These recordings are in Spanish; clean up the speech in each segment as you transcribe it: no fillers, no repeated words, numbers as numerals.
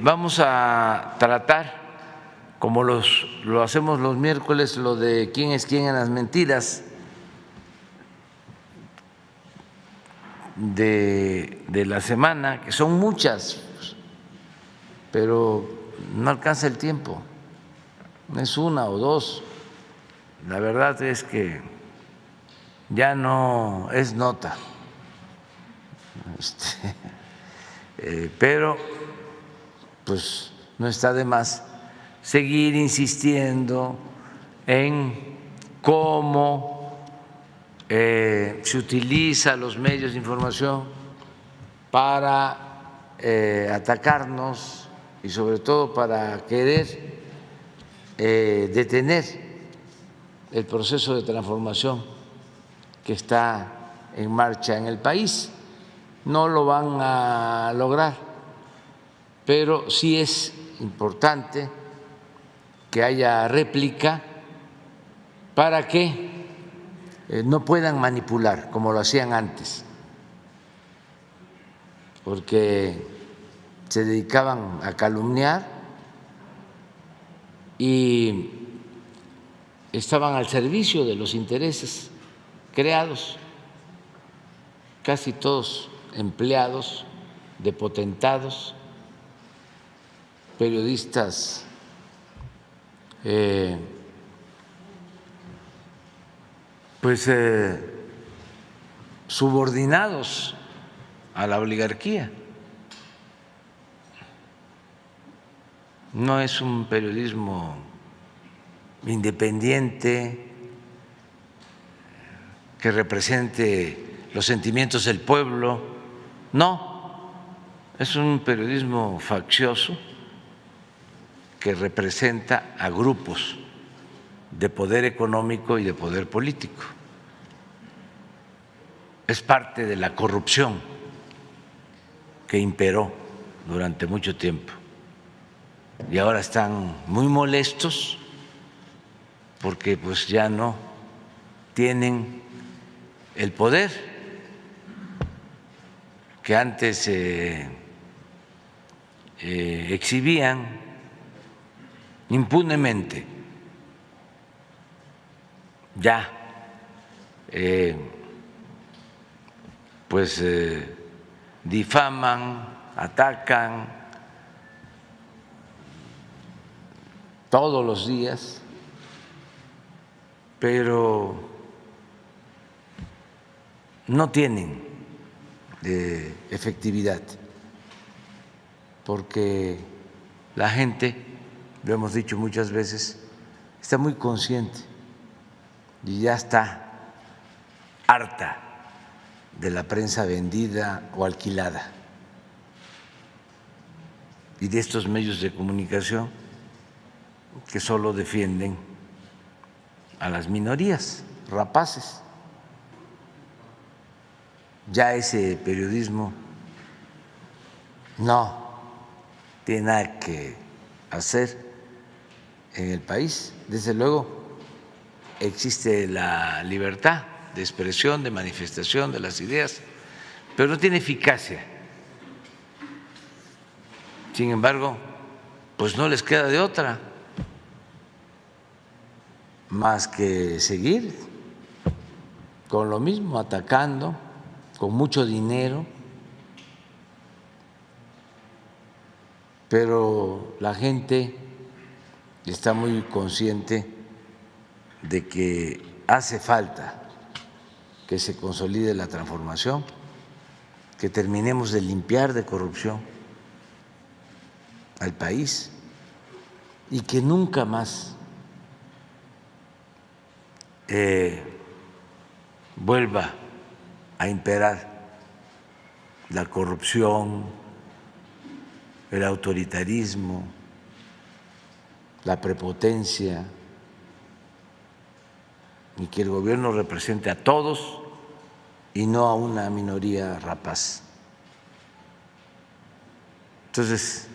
vamos a tratar, como lo hacemos los miércoles, lo de quién es quién en las mentiras de la semana, que son muchas, pero no alcanza el tiempo, no es una o dos. La verdad es que ya no es nota, pero pues no está de más seguir insistiendo en cómo se utiliza los medios de información para atacarnos y sobre todo para querer detener el proceso de transformación que está en marcha en el país. No lo van a lograr, pero sí es importante que haya réplica para que no puedan manipular como lo hacían antes, porque se dedicaban a calumniar y estaban al servicio de los intereses creados, casi todos empleados de potentados, periodistas subordinados a la oligarquía. No es un periodismo independiente que represente los sentimientos del pueblo, no, es un periodismo faccioso que representa a grupos de poder económico y de poder político. Es parte de la corrupción que imperó durante mucho tiempo y ahora están muy molestos porque pues ya no tienen el poder que antes exhibían impunemente. Ya difaman, atacan todos los días, pero no tienen efectividad, porque la gente, lo hemos dicho muchas veces, está muy consciente y ya está harta de la prensa vendida o alquilada y de estos medios de comunicación que solo defienden a las minorías rapaces. Ya ese periodismo no tiene nada que hacer en el país. Desde luego existe la libertad de expresión, de manifestación de las ideas, pero no tiene eficacia. Sin embargo, pues no les queda de otra más que seguir con lo mismo, atacando con mucho dinero, pero la gente está muy consciente de que hace falta que se consolide la transformación, que terminemos de limpiar de corrupción al país y que nunca más vuelva a imperar la corrupción, el autoritarismo, la prepotencia, y que el gobierno represente a todos y no a una minoría rapaz. Entonces,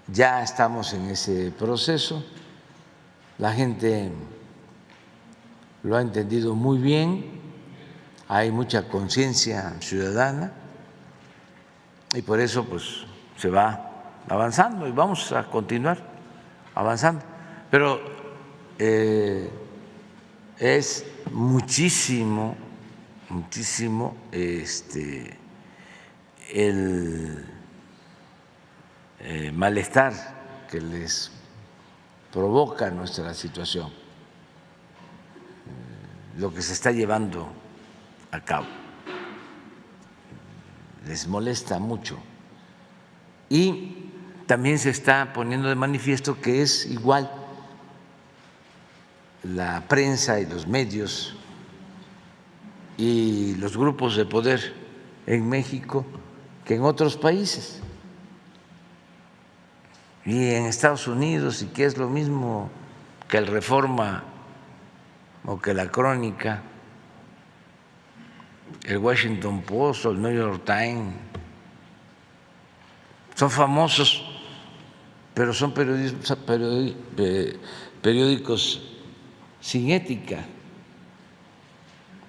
ya estamos en ese proceso, la gente lo ha entendido muy bien, hay mucha conciencia ciudadana y por eso pues se va avanzando y vamos a continuar avanzando. Pero es muchísimo el malestar que les provoca nuestra situación, lo que se está llevando a cabo. Les molesta mucho. Y también se está poniendo de manifiesto que es igual la prensa y los medios y los grupos de poder en México que en otros países. Y en Estados Unidos, y que es lo mismo que el Reforma o que la Crónica, el Washington Post o el New York Times, son famosos, pero son periódicos sin ética,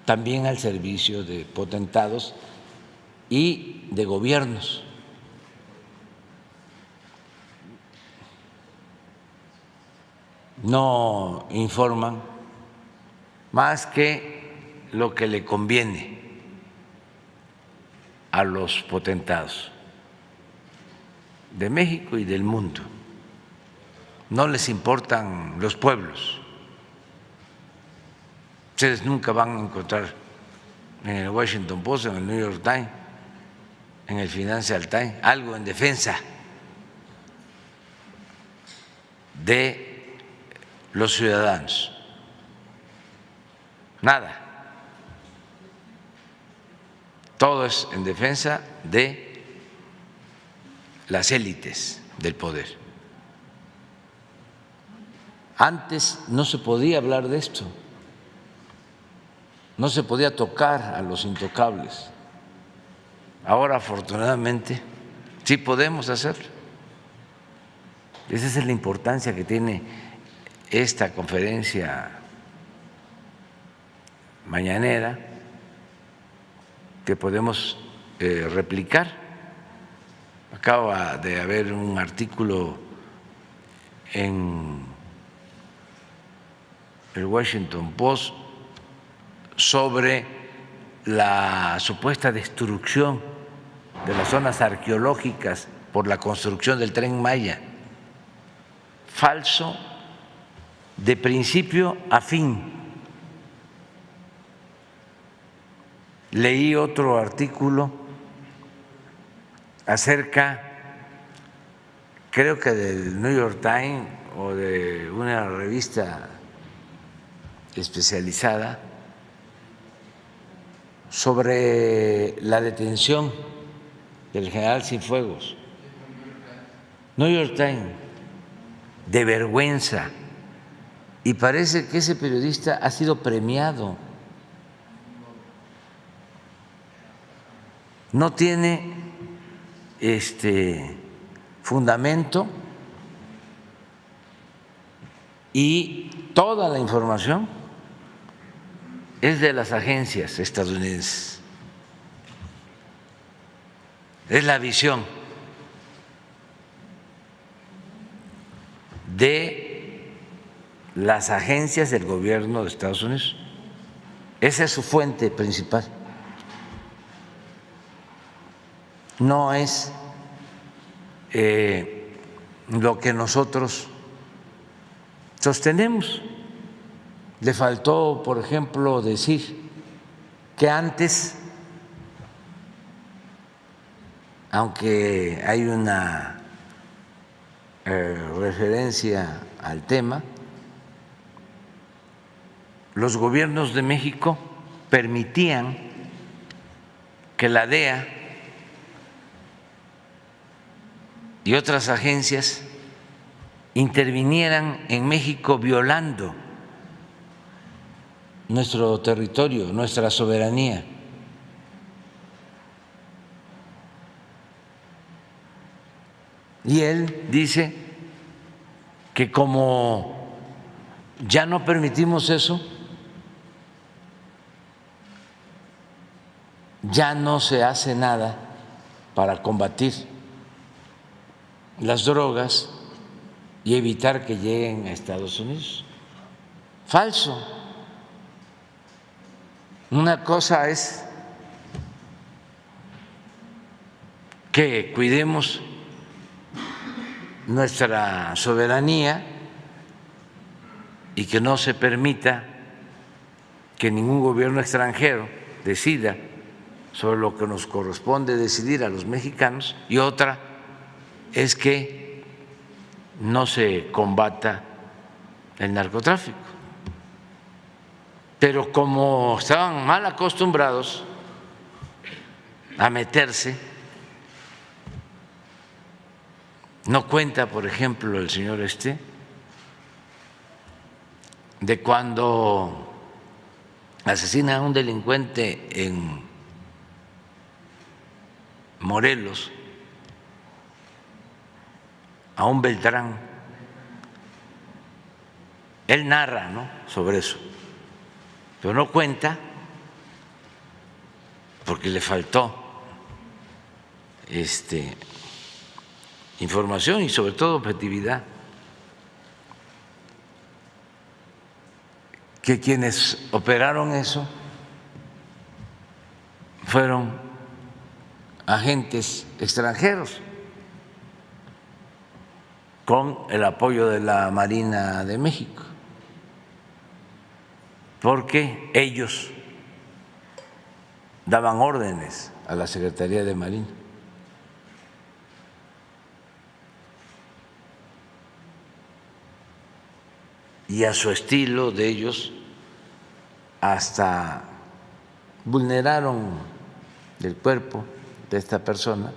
también al servicio de potentados y de gobiernos. No informan más que lo que le conviene a los potentados de México y del mundo. No les importan los pueblos. Ustedes nunca van a encontrar en el Washington Post, en el New York Times, en el Financial Times, algo en defensa de los ciudadanos. Nada. Todo es en defensa de las élites del poder. Antes no se podía hablar de esto, no se podía tocar a los intocables. Ahora, afortunadamente, sí podemos hacerlo. Esa es la importancia que tiene esta conferencia mañanera, que podemos replicar. Acaba de haber un artículo en el Washington Post sobre la supuesta destrucción de las zonas arqueológicas por la construcción del Tren Maya. Falso de principio a fin. Leí otro artículo acerca, creo que del New York Times o de una revista especializada, sobre la detención del general Cienfuegos. New York Times, de vergüenza, y parece que ese periodista ha sido premiado. No tiene fundamento y toda la información es de las agencias estadounidenses. Es la visión de las agencias del gobierno de Estados Unidos. Esa es su fuente principal. No es lo que nosotros sostenemos. Le faltó, por ejemplo, decir que antes, aunque hay una referencia al tema, los gobiernos de México permitían que la DEA y otras agencias intervinieran en México violando nuestro territorio, nuestra soberanía. Y él dice que como ya no permitimos eso, ya no se hace nada para combatir las drogas y evitar que lleguen a Estados Unidos. Falso. Una cosa es que cuidemos nuestra soberanía y que no se permita que ningún gobierno extranjero decida sobre lo que nos corresponde decidir a los mexicanos, y otra es que no se combata el narcotráfico. Pero como estaban mal acostumbrados a meterse, no cuenta, por ejemplo, el señor de cuando asesina a un delincuente en Morelos, a un Beltrán. Él narra, ¿no?, sobre eso, pero no cuenta porque le faltó información y sobre todo objetividad, que quienes operaron eso fueron agentes extranjeros con el apoyo de la Marina de México, porque ellos daban órdenes a la Secretaría de Marina. Y a su estilo de ellos hasta vulneraron el cuerpo de esta persona,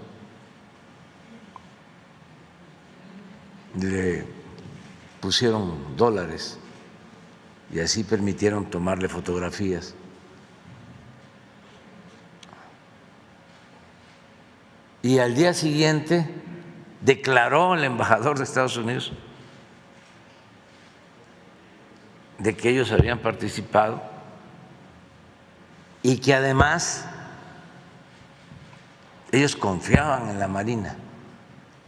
le pusieron dólares y así permitieron tomarle fotografías. Y al día siguiente declaró el embajador de Estados Unidos de que ellos habían participado y que además ellos confiaban en la Marina,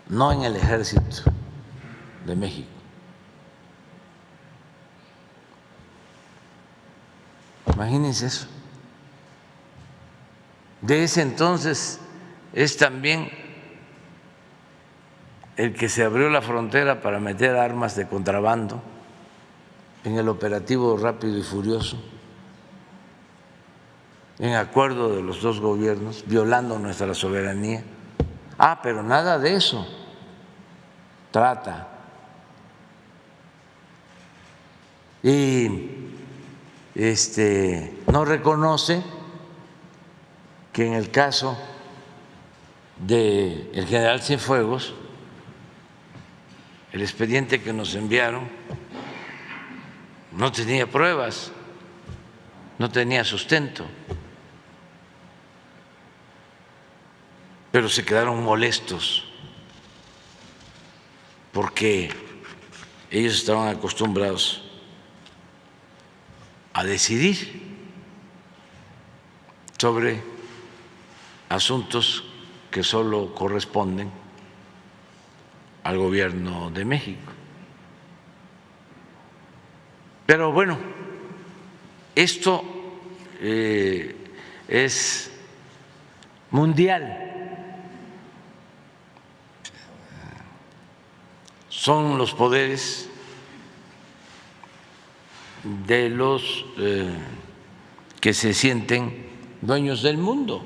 no en el Ejército de México. Imagínense eso. De ese entonces es también el que se abrió la frontera para meter armas de contrabando en el operativo Rápido y Furioso, en acuerdo de los dos gobiernos, violando nuestra soberanía. Pero nada de eso trata. Y no reconoce que en el caso del general Cienfuegos, el expediente que nos enviaron no tenía pruebas, no tenía sustento, pero se quedaron molestos porque ellos estaban acostumbrados a decidir sobre asuntos que solo corresponden al gobierno de México. Pero bueno, esto es mundial, son los poderes de los que se sienten dueños del mundo.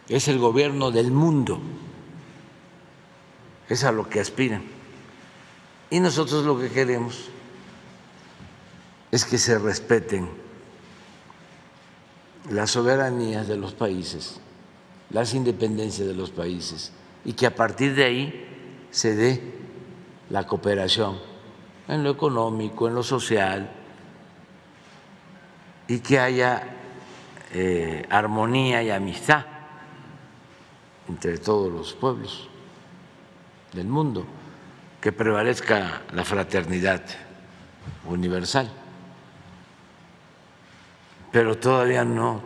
Es el gobierno del mundo, es a lo que aspiran. Y nosotros lo que queremos es que se respeten las soberanías de los países, las independencias de los países, y que a partir de ahí se dé la cooperación en lo económico, en lo social, y que haya armonía y amistad entre todos los pueblos del mundo, que prevalezca la fraternidad universal. Pero todavía no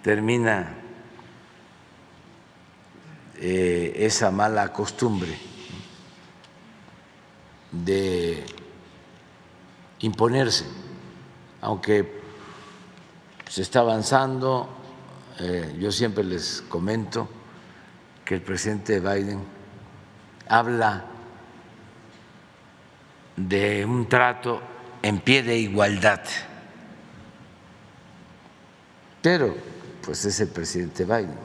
termina esa mala costumbre de imponerse, aunque se está avanzando. Yo siempre les comento que el presidente Biden habla de un trato en pie de igualdad, pero pues es el presidente Biden,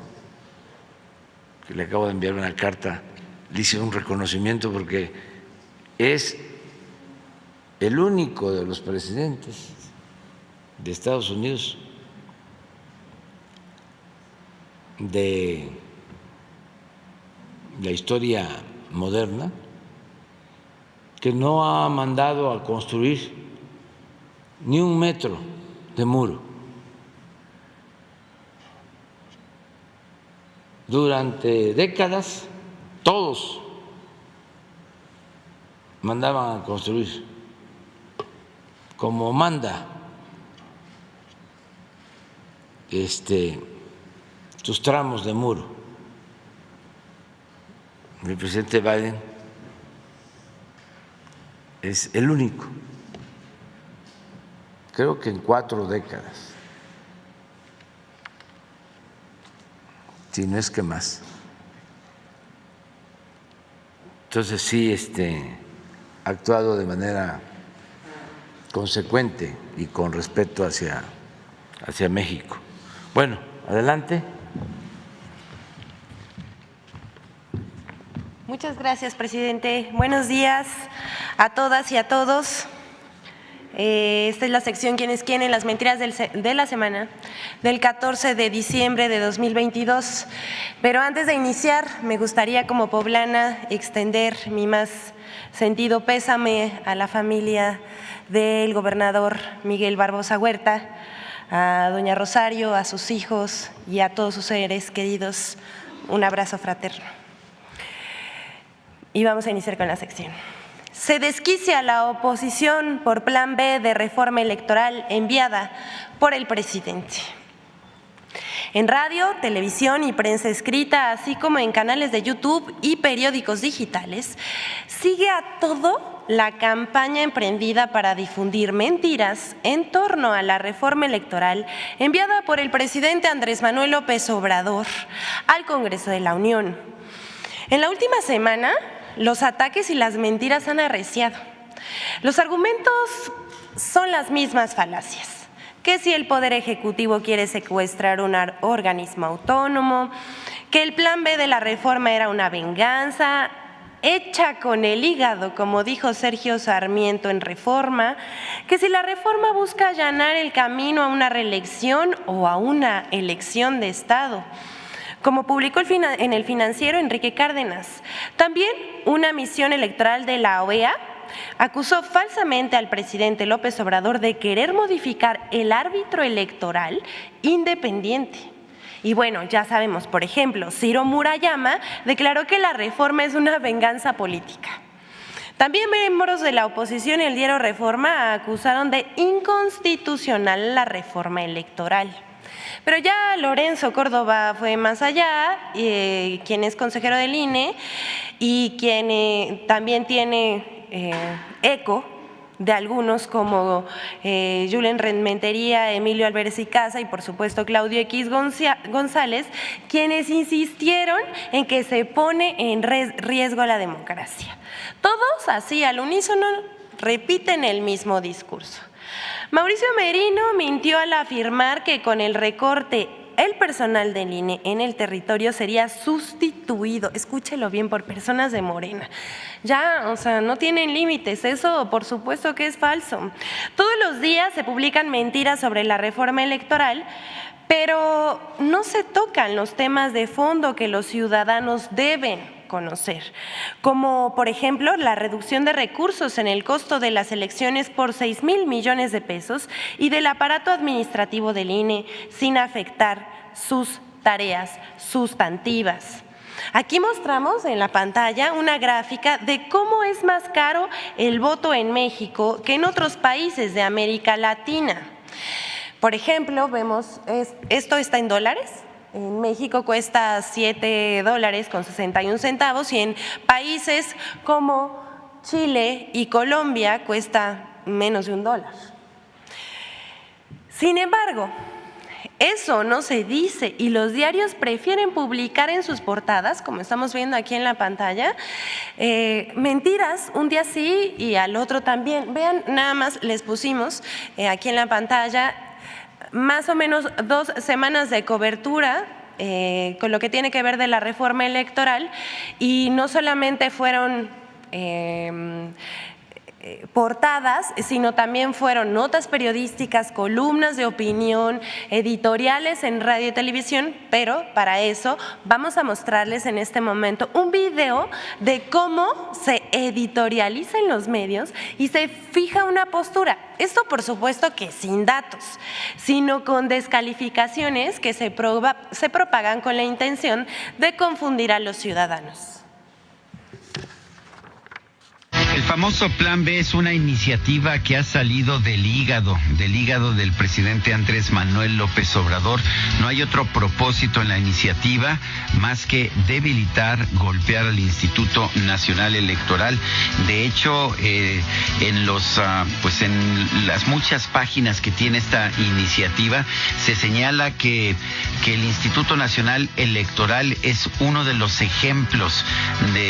que le acabo de enviar una carta, le hice un reconocimiento porque es el único de los presidentes de Estados Unidos de la historia moderna que no ha mandado a construir ni un metro de muro. Durante décadas todos mandaban a construir como manda sus tramos de muro. El presidente Biden es el único, creo que en 4 décadas, si no es que más. Entonces sí, ha actuado de manera consecuente y con respeto hacia México. Bueno, adelante. Muchas gracias, presidente. Buenos días a todas y a todos. Esta es la sección ¿Quién es quién? En las mentiras de la semana del 14 de diciembre de 2022. Pero antes de iniciar, me gustaría como poblana extender mi más sentido pésame a la familia del gobernador Miguel Barbosa Huerta, a doña Rosario, a sus hijos y a todos sus seres queridos. Un abrazo fraterno. Y vamos a iniciar con la sección. Se desquicia la oposición por plan B de reforma electoral enviada por el presidente. En radio, televisión y prensa escrita, así como en canales de YouTube y periódicos digitales, sigue a todo la campaña emprendida para difundir mentiras en torno a la reforma electoral enviada por el presidente Andrés Manuel López Obrador al Congreso de la Unión. En la última semana, los ataques y las mentiras han arreciado. Los argumentos son las mismas falacias. Que si el Poder Ejecutivo quiere secuestrar un organismo autónomo, que el plan B de la reforma era una venganza hecha con el hígado, como dijo Sergio Sarmiento en Reforma, que si la reforma busca allanar el camino a una reelección o a una elección de Estado, como publicó en el Financiero Enrique Cárdenas. También una misión electoral de la OEA acusó falsamente al presidente López Obrador de querer modificar el árbitro electoral independiente. Y bueno, ya sabemos, por ejemplo, Ciro Murayama declaró que la reforma es una venganza política. También miembros de la oposición y el diario Reforma acusaron de inconstitucional la reforma electoral. Pero ya Lorenzo Córdoba fue más allá, quien es consejero del INE y quien también tiene eco de algunos como Julen Renmentería, Emilio Álvarez y Casa y por supuesto Claudio X González, quienes insistieron en que se pone en riesgo la democracia. Todos así al unísono repiten el mismo discurso. Mauricio Merino mintió al afirmar que con el recorte el personal del INE en el territorio sería sustituido, escúchelo bien, por personas de Morena. Ya, o sea, no tienen límites, eso por supuesto que es falso. Todos los días se publican mentiras sobre la reforma electoral, pero no se tocan los temas de fondo que los ciudadanos deben conocer, como por ejemplo la reducción de recursos en el costo de las elecciones por 6,000 millones de pesos y del aparato administrativo del INE sin afectar sus tareas sustantivas. Aquí mostramos en la pantalla una gráfica de cómo es más caro el voto en México que en otros países de América Latina. Por ejemplo, vemos, esto está en dólares, En México cuesta $7.61 y en países como Chile y Colombia cuesta menos de $1. Sin embargo, eso no se dice y los diarios prefieren publicar en sus portadas, como estamos viendo aquí en la pantalla, mentiras un día sí y al otro también. Vean, nada más les pusimos aquí en la pantalla más o menos 2 semanas de cobertura con lo que tiene que ver de la reforma electoral, y no solamente fueron portadas, sino también fueron notas periodísticas, columnas de opinión, editoriales en radio y televisión, pero para eso vamos a mostrarles en este momento un video de cómo se editorializa en los medios y se fija una postura. Esto por supuesto que sin datos, sino con descalificaciones que se propagan con la intención de confundir a los ciudadanos. El famoso Plan B es una iniciativa que ha salido del hígado del presidente Andrés Manuel López Obrador. No hay otro propósito en la iniciativa más que debilitar, golpear al Instituto Nacional Electoral. De hecho, en las muchas páginas que tiene esta iniciativa se señala que el Instituto Nacional Electoral es uno de los ejemplos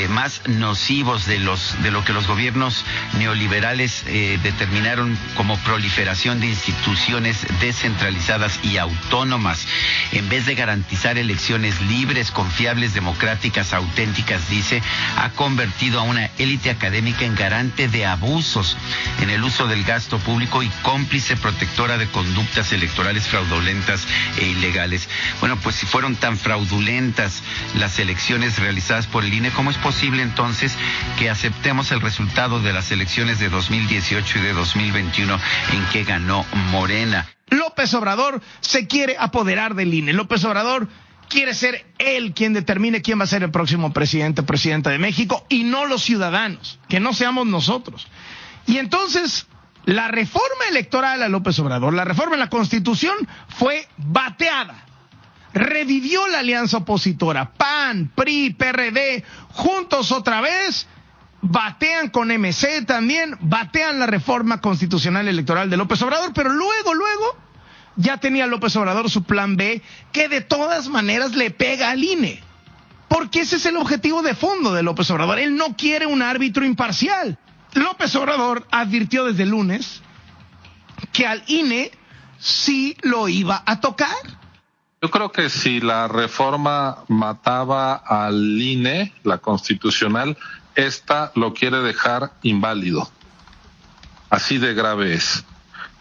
más nocivos de lo que los gobiernos neoliberales determinaron como proliferación de instituciones descentralizadas y autónomas. En vez de garantizar elecciones libres, confiables, democráticas, auténticas, dice, ha convertido a una élite académica en garante de abusos en el uso del gasto público y cómplice protectora de conductas electorales fraudulentas e ilegales. Bueno, pues si fueron tan fraudulentas las elecciones realizadas por el INE, ¿cómo es posible entonces que aceptemos el resultado de las elecciones de 2018 y de 2021 en que ganó Morena? López Obrador se quiere apoderar del INE. López Obrador quiere ser él quien determine quién va a ser el próximo presidenta de México y no los ciudadanos, que no seamos nosotros. Y entonces la reforma electoral a López Obrador, la reforma en la Constitución, fue bateada. Revivió la alianza opositora, PAN, PRI, PRD, juntos otra vez. Batean con MC también, batean la reforma constitucional electoral de López Obrador, pero luego ya tenía López Obrador su plan B, que de todas maneras le pega al INE, porque ese es el objetivo de fondo de López Obrador. Él no quiere un árbitro imparcial. López Obrador advirtió desde el lunes que al INE sí lo iba a tocar. Yo creo que si la reforma mataba al INE, la constitucional, esta lo quiere dejar inválido. Así de grave es.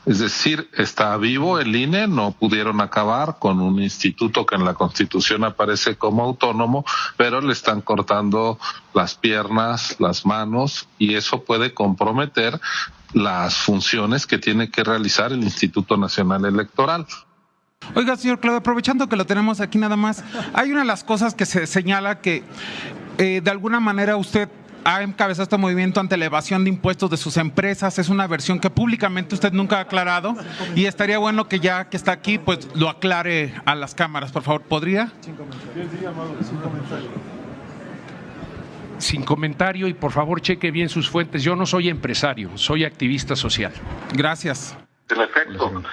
Es decir, está vivo el INE, no pudieron acabar con un instituto que en la Constitución aparece como autónomo, pero le están cortando las piernas, las manos, y eso puede comprometer las funciones que tiene que realizar el Instituto Nacional Electoral. Oiga, señor Claudio, aprovechando que lo tenemos aquí nada más, hay una de las cosas que se señala que de alguna manera usted ha encabezado este movimiento ante la evasión de impuestos de sus empresas. Es una versión que públicamente usted nunca ha aclarado y estaría bueno que ya que está aquí, pues lo aclare a las cámaras, por favor. ¿Podría? Sin comentario, y por favor cheque bien sus fuentes. Yo no soy empresario, soy activista social. Gracias. En efecto,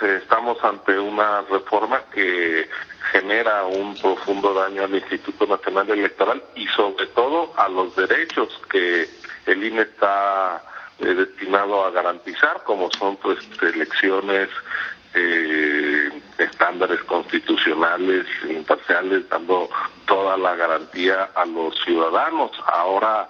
estamos ante una reforma que genera un profundo daño al Instituto Nacional Electoral y sobre todo a los derechos que el INE está destinado a garantizar, como son pues elecciones, estándares constitucionales, imparciales, dando toda la garantía a los ciudadanos. Ahora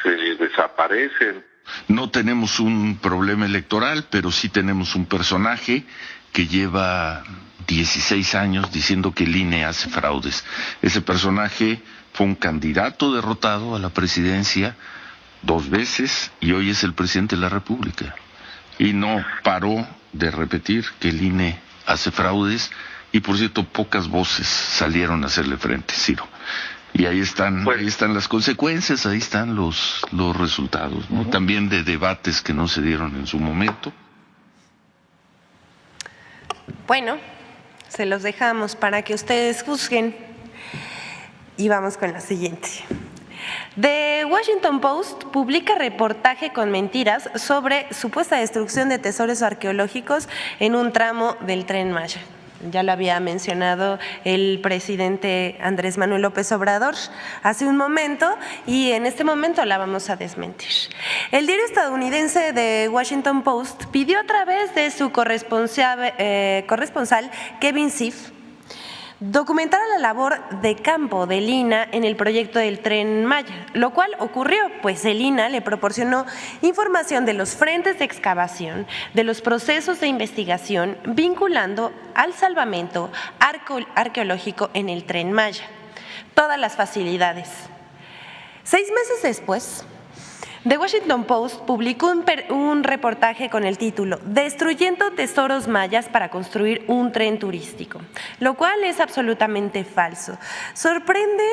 se desaparecen. No tenemos un problema electoral, pero sí tenemos un personaje que lleva 16 años diciendo que el INE hace fraudes. Ese personaje fue un candidato derrotado a la presidencia 2 veces y hoy es el presidente de la República. Y no paró de repetir que el INE hace fraudes y, por cierto, pocas voces salieron a hacerle frente, Ciro. Y ahí están las consecuencias, ahí están los resultados, ¿no? También de debates que no se dieron en su momento. Bueno, Se los dejamos para que ustedes juzguen. Y vamos con la siguiente. The Washington Post publica reportaje con mentiras sobre supuesta destrucción de tesoros arqueológicos en un tramo del Tren Maya. Ya lo había mencionado el presidente Andrés Manuel López Obrador hace un momento y en este momento la vamos a desmentir. El diario estadounidense The Washington Post pidió a través de su corresponsal Kevin Siff documentar la labor de campo del INAH en el proyecto del Tren Maya, lo cual ocurrió, pues el INAH le proporcionó información de los frentes de excavación, de los procesos de investigación, vinculando al salvamento arqueológico en el Tren Maya. Todas las facilidades. 6 meses después, The Washington Post publicó un reportaje con el título Destruyendo tesoros mayas para construir un tren turístico, lo cual es absolutamente falso. Sorprende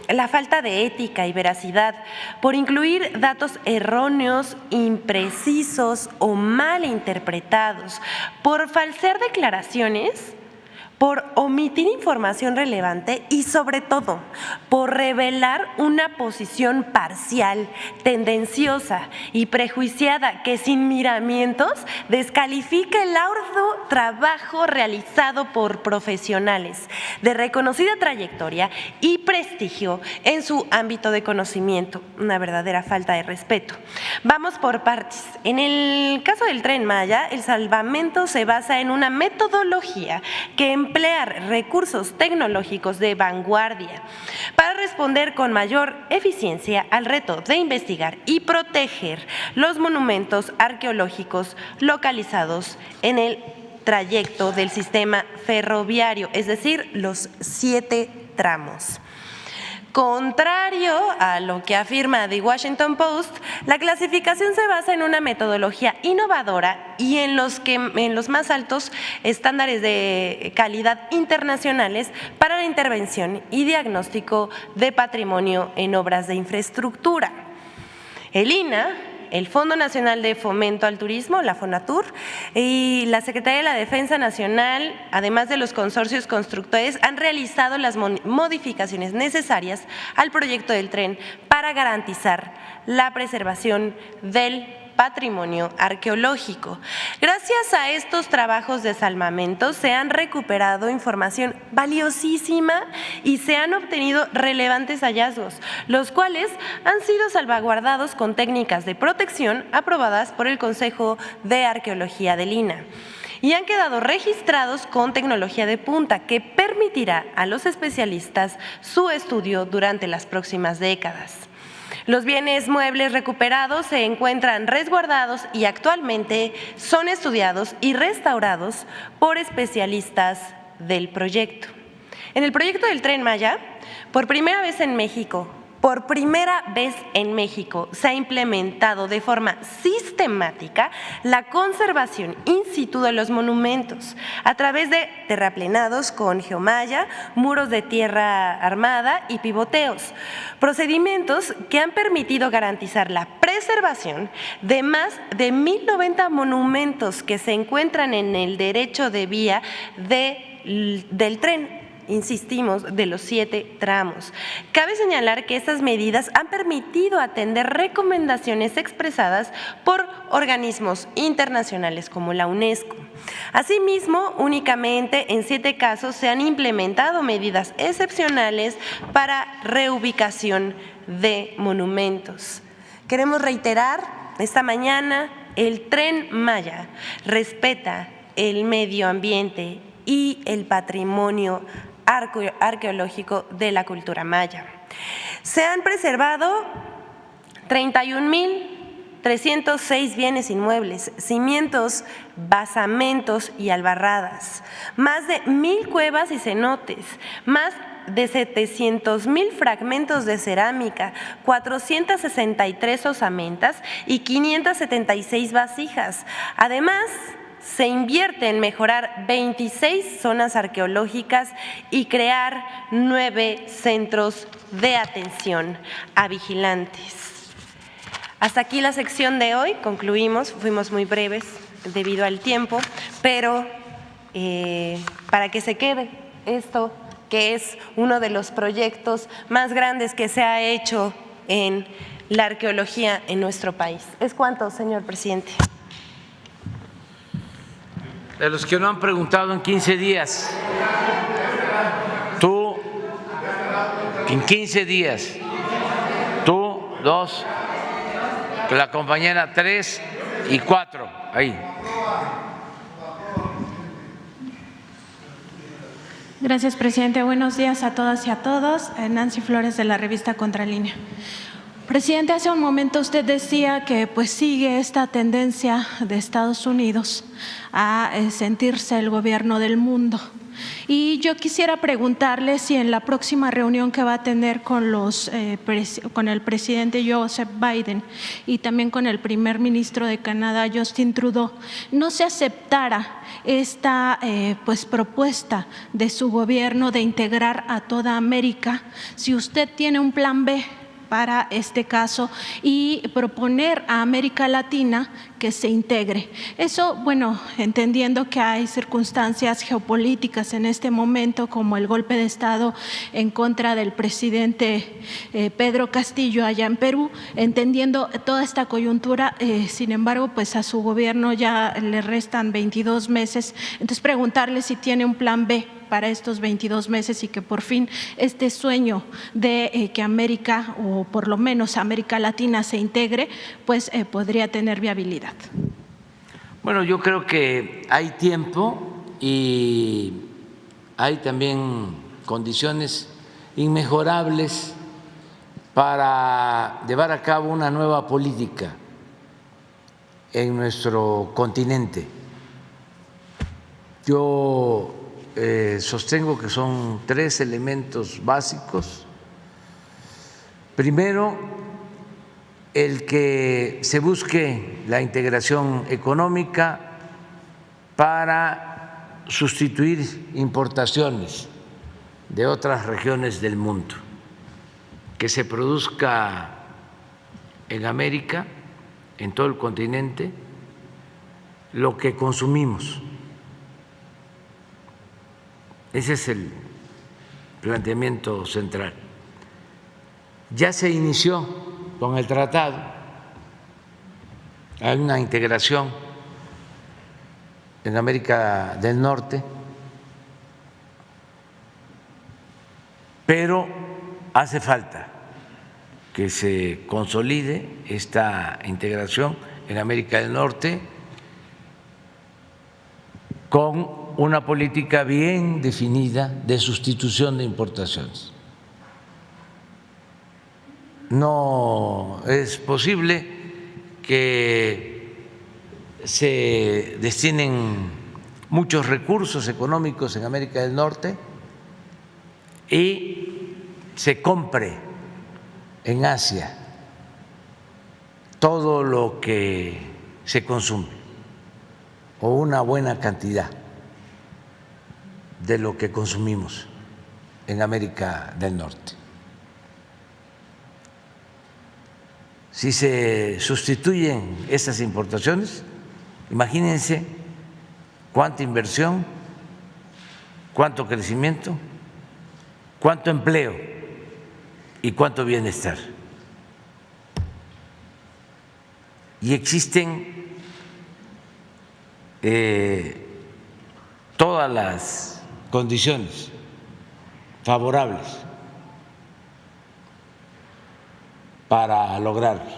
la falta de ética y veracidad por incluir datos erróneos, imprecisos o mal interpretados, por falsear declaraciones, por omitir información relevante y sobre todo por revelar una posición parcial, tendenciosa y prejuiciada que sin miramientos descalifica el arduo trabajo realizado por profesionales de reconocida trayectoria y prestigio en su ámbito de conocimiento. Una verdadera falta de respeto. Vamos por partes. En el caso del Tren Maya, el salvamento se basa en una metodología que emplear recursos tecnológicos de vanguardia para responder con mayor eficiencia al reto de investigar y proteger los monumentos arqueológicos localizados en el trayecto del sistema ferroviario, es decir, los 7 tramos. Contrario a lo que afirma The Washington Post, la clasificación se basa en una metodología innovadora y en los más altos estándares de calidad internacionales para la intervención y diagnóstico de patrimonio en obras de infraestructura. El INAH, el Fondo Nacional de Fomento al Turismo, la FONATUR, y la Secretaría de la Defensa Nacional, además de los consorcios constructores, han realizado las modificaciones necesarias al proyecto del tren para garantizar la preservación del patrimonio arqueológico. Gracias a estos trabajos de salvamento se han recuperado información valiosísima y se han obtenido relevantes hallazgos, los cuales han sido salvaguardados con técnicas de protección aprobadas por el Consejo de Arqueología del INAH y han quedado registrados con tecnología de punta que permitirá a los especialistas su estudio durante las próximas décadas. Los bienes muebles recuperados se encuentran resguardados y actualmente son estudiados y restaurados por especialistas del proyecto. En el proyecto del Tren Maya, por primera vez en México, se ha implementado de forma sistemática la conservación in situ de los monumentos a través de terraplenados con geomalla, muros de tierra armada y pivoteos, procedimientos que han permitido garantizar la preservación de más de 1,090 monumentos que se encuentran en el derecho de vía del tren. Insistimos, de los 7 tramos. Cabe señalar que estas medidas han permitido atender recomendaciones expresadas por organismos internacionales como la UNESCO. Asimismo, únicamente en 7 casos se han implementado medidas excepcionales para reubicación de monumentos. Queremos reiterar esta mañana, el Tren Maya respeta el medio ambiente y el patrimonio arqueológico de la cultura maya. Se han preservado 31,306 bienes inmuebles, cimientos, basamentos y albarradas, más de 1,000 cuevas y cenotes, más de 700,000 fragmentos de cerámica, 463 osamentas y 576 vasijas. Además, se invierte en mejorar 26 zonas arqueológicas y crear 9 centros de atención a vigilantes. Hasta aquí la sección de hoy, concluimos, fuimos muy breves debido al tiempo, pero para que se quede esto, que es uno de los proyectos más grandes que se ha hecho en la arqueología en nuestro país. ¿Es cuánto, señor presidente? De los que no han preguntado en 15 días, tú, en 15 días, tú, 2, la compañera 3 y 4, ahí. Gracias, presidente. Buenos días a todas y a todos. Nancy Flores, de la revista Contralínea. Presidente, hace un momento usted decía que pues sigue esta tendencia de Estados Unidos a sentirse el gobierno del mundo. Y yo quisiera preguntarle si en la próxima reunión que va a tener con el presidente Joseph Biden y también con el primer ministro de Canadá, Justin Trudeau, no se aceptara esta propuesta de su gobierno de integrar a toda América, si usted tiene un plan B para este caso y proponer a América Latina que se integre. Eso, bueno, entendiendo que hay circunstancias geopolíticas en este momento, como el golpe de Estado en contra del presidente Pedro Castillo allá en Perú, entendiendo toda esta coyuntura, sin embargo, pues a su gobierno ya le restan 22 meses. Entonces, preguntarle si tiene un plan B para estos 22 meses y que por fin este sueño de que América, o por lo menos América Latina, se integre, pues podría tener viabilidad. Bueno, yo creo que hay tiempo y hay también condiciones inmejorables para llevar a cabo una nueva política en nuestro continente. Yo sostengo que son 3 elementos básicos. Primero, el que se busque la integración económica para sustituir importaciones de otras regiones del mundo, que se produzca en América, en todo el continente, lo que consumimos. Ese es el planteamiento central. Ya se inició con el tratado, hay una integración en América del Norte, pero hace falta que se consolide esta integración en América del Norte con una política bien definida de sustitución de importaciones. No es posible que se destinen muchos recursos económicos en América del Norte y se compre en Asia todo lo que se consume o una buena cantidad de lo que consumimos en América del Norte. Si se sustituyen esas importaciones, imagínense cuánta inversión, cuánto crecimiento, cuánto empleo y cuánto bienestar. Y existen todas las condiciones favorables para lograrlo.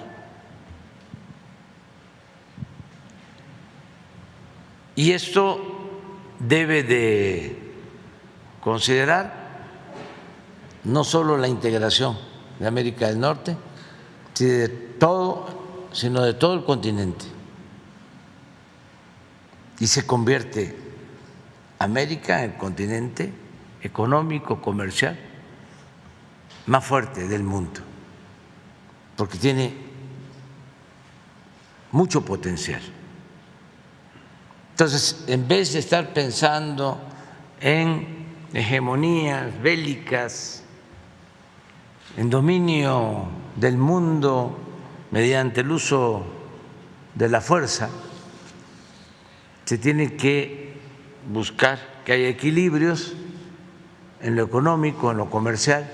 Y esto debe de considerar no solo la integración de América del Norte, sino de todo el continente. Y se convierte América en el continente económico, comercial más fuerte del mundo, porque tiene mucho potencial. Entonces, en vez de estar pensando en hegemonías bélicas, en dominio del mundo mediante el uso de la fuerza, se tiene que buscar que haya equilibrios en lo económico, en lo comercial,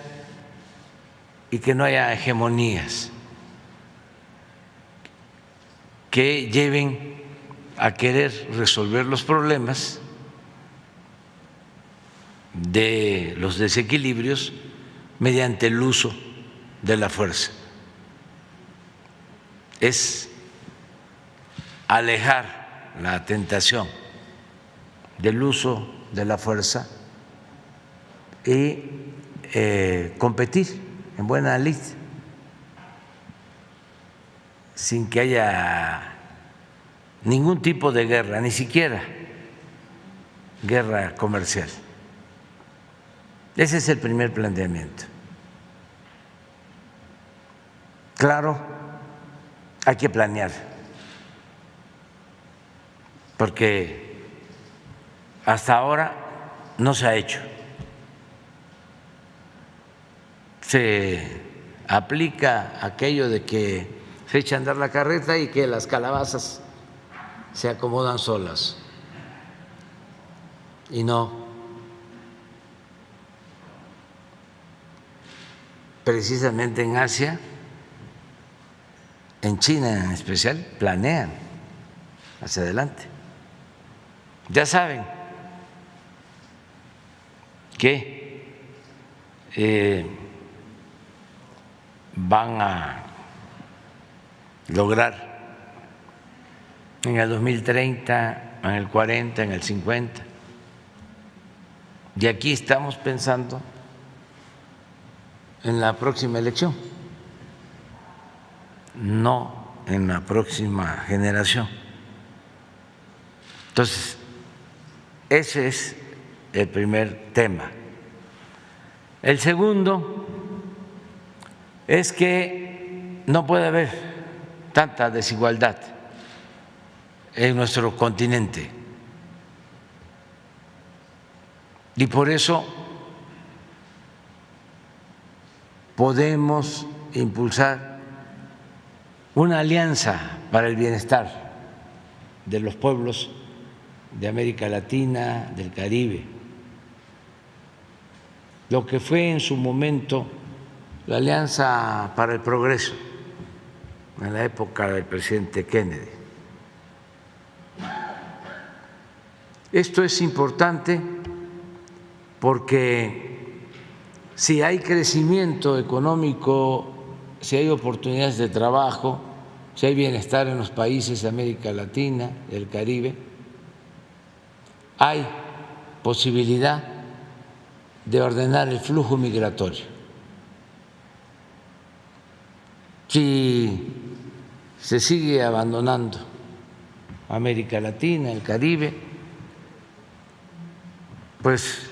y que no haya hegemonías que lleven a querer resolver los problemas de los desequilibrios mediante el uso de la fuerza. Es alejar la tentación del uso de la fuerza y competir en buena lid sin que haya ningún tipo de guerra, ni siquiera guerra comercial. Ese es el primer planteamiento. Claro, hay que planear, porque hasta ahora no se ha hecho. Se aplica aquello de que se echa a andar la carreta y que las calabazas se acomodan solas. Y no. Precisamente en Asia, en China en especial, planean hacia adelante. Ya saben que van a lograr en el 2030, en el 40, en el 50. Y aquí estamos pensando en la próxima elección, no en la próxima generación. Entonces, ese es el primer tema. El segundo es que no puede haber tanta desigualdad en nuestro continente. Y por eso podemos impulsar una alianza para el bienestar de los pueblos de América Latina, del Caribe. Lo que fue en su momento la Alianza para el Progreso, en la época del presidente Kennedy. Esto es importante porque si hay crecimiento económico, si hay oportunidades de trabajo, si hay bienestar en los países de América Latina, del Caribe, hay posibilidad de ordenar el flujo migratorio. Si se sigue abandonando América Latina, el Caribe, pues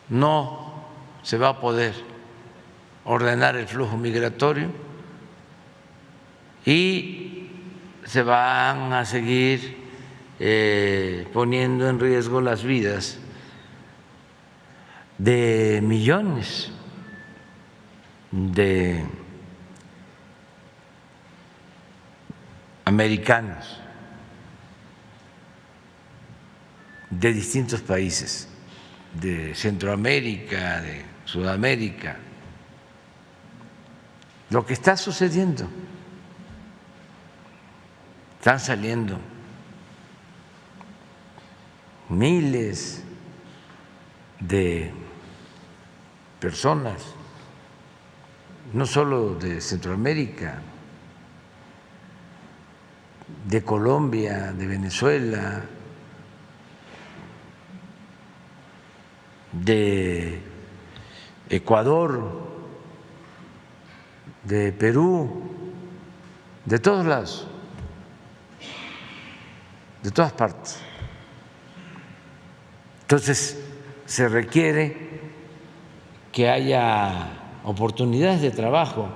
no se va a poder ordenar el flujo migratorio y se van a seguir poniendo en riesgo las vidas de millones de americanos de distintos países, de Centroamérica, de Sudamérica. Lo que está sucediendo, están saliendo miles de personas, no solo de Centroamérica, de Colombia, de Venezuela, de Ecuador, de Perú, de todos lados, de todas partes. Entonces, se requiere que haya oportunidades de trabajo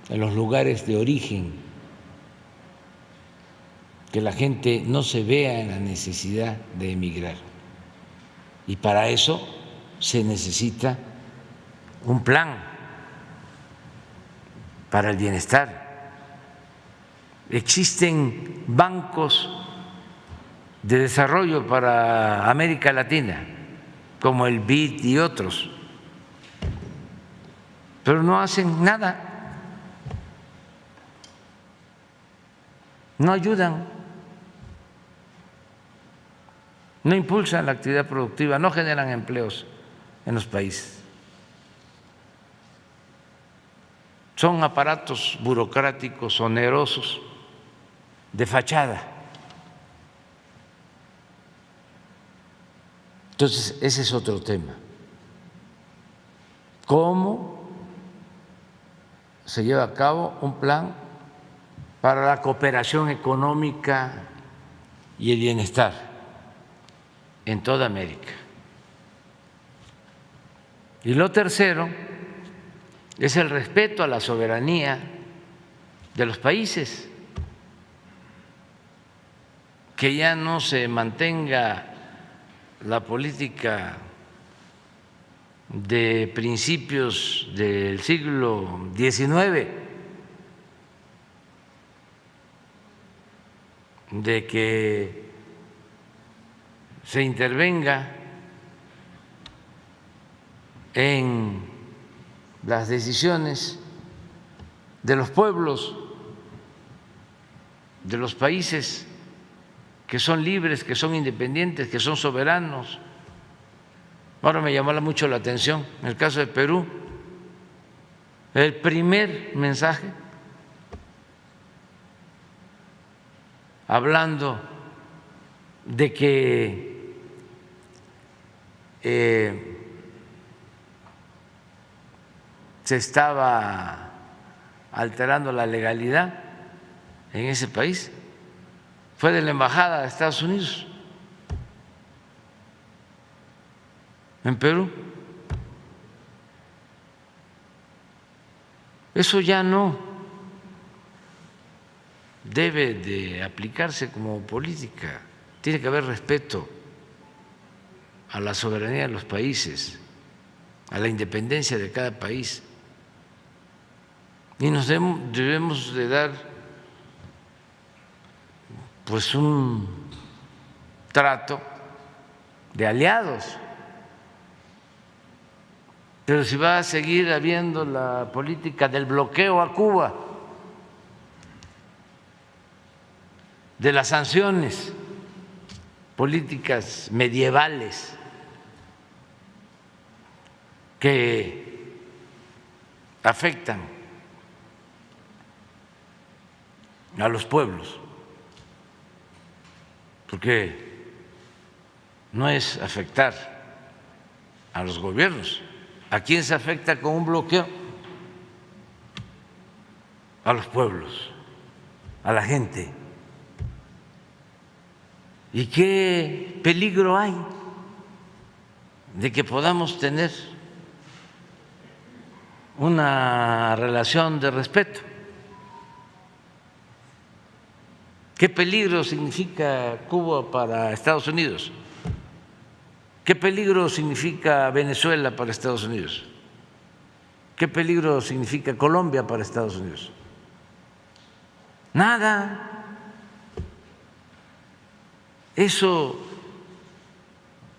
en los lugares de origen, que la gente no se vea en la necesidad de emigrar. Y para eso se necesita un plan para el bienestar. Existen bancos de desarrollo para América Latina, como el BID y otros, pero no hacen nada, no ayudan, no impulsan la actividad productiva, no generan empleos en los países. Son aparatos burocráticos onerosos de fachada. Entonces, ese es otro tema. ¿Cómo se lleva a cabo un plan para la cooperación económica y el bienestar en toda América? Y lo tercero es el respeto a la soberanía de los países, que ya no se mantenga la política de principios del siglo XIX, de que se intervenga en las decisiones de los pueblos, de los países que son libres, que son independientes, que son soberanos. Ahora me llamó mucho la atención, en el caso de Perú, el primer mensaje hablando de que se estaba alterando la legalidad en ese país, fue de la Embajada de Estados Unidos en Perú. Eso ya no debe de aplicarse como política. Tiene que haber respeto a la soberanía de los países, a la independencia de cada país. Y nos debemos de dar pues un trato de aliados. Pero si va a seguir habiendo la política del bloqueo a Cuba, de las sanciones políticas medievales que afectan a los pueblos, porque no es afectar a los gobiernos. ¿A quién se afecta con un bloqueo? A los pueblos, a la gente. ¿Y qué peligro hay de que podamos tener una relación de respeto? ¿Qué peligro significa Cuba para Estados Unidos? ¿Qué peligro significa Venezuela para Estados Unidos? ¿Qué peligro significa Colombia para Estados Unidos? Nada. Eso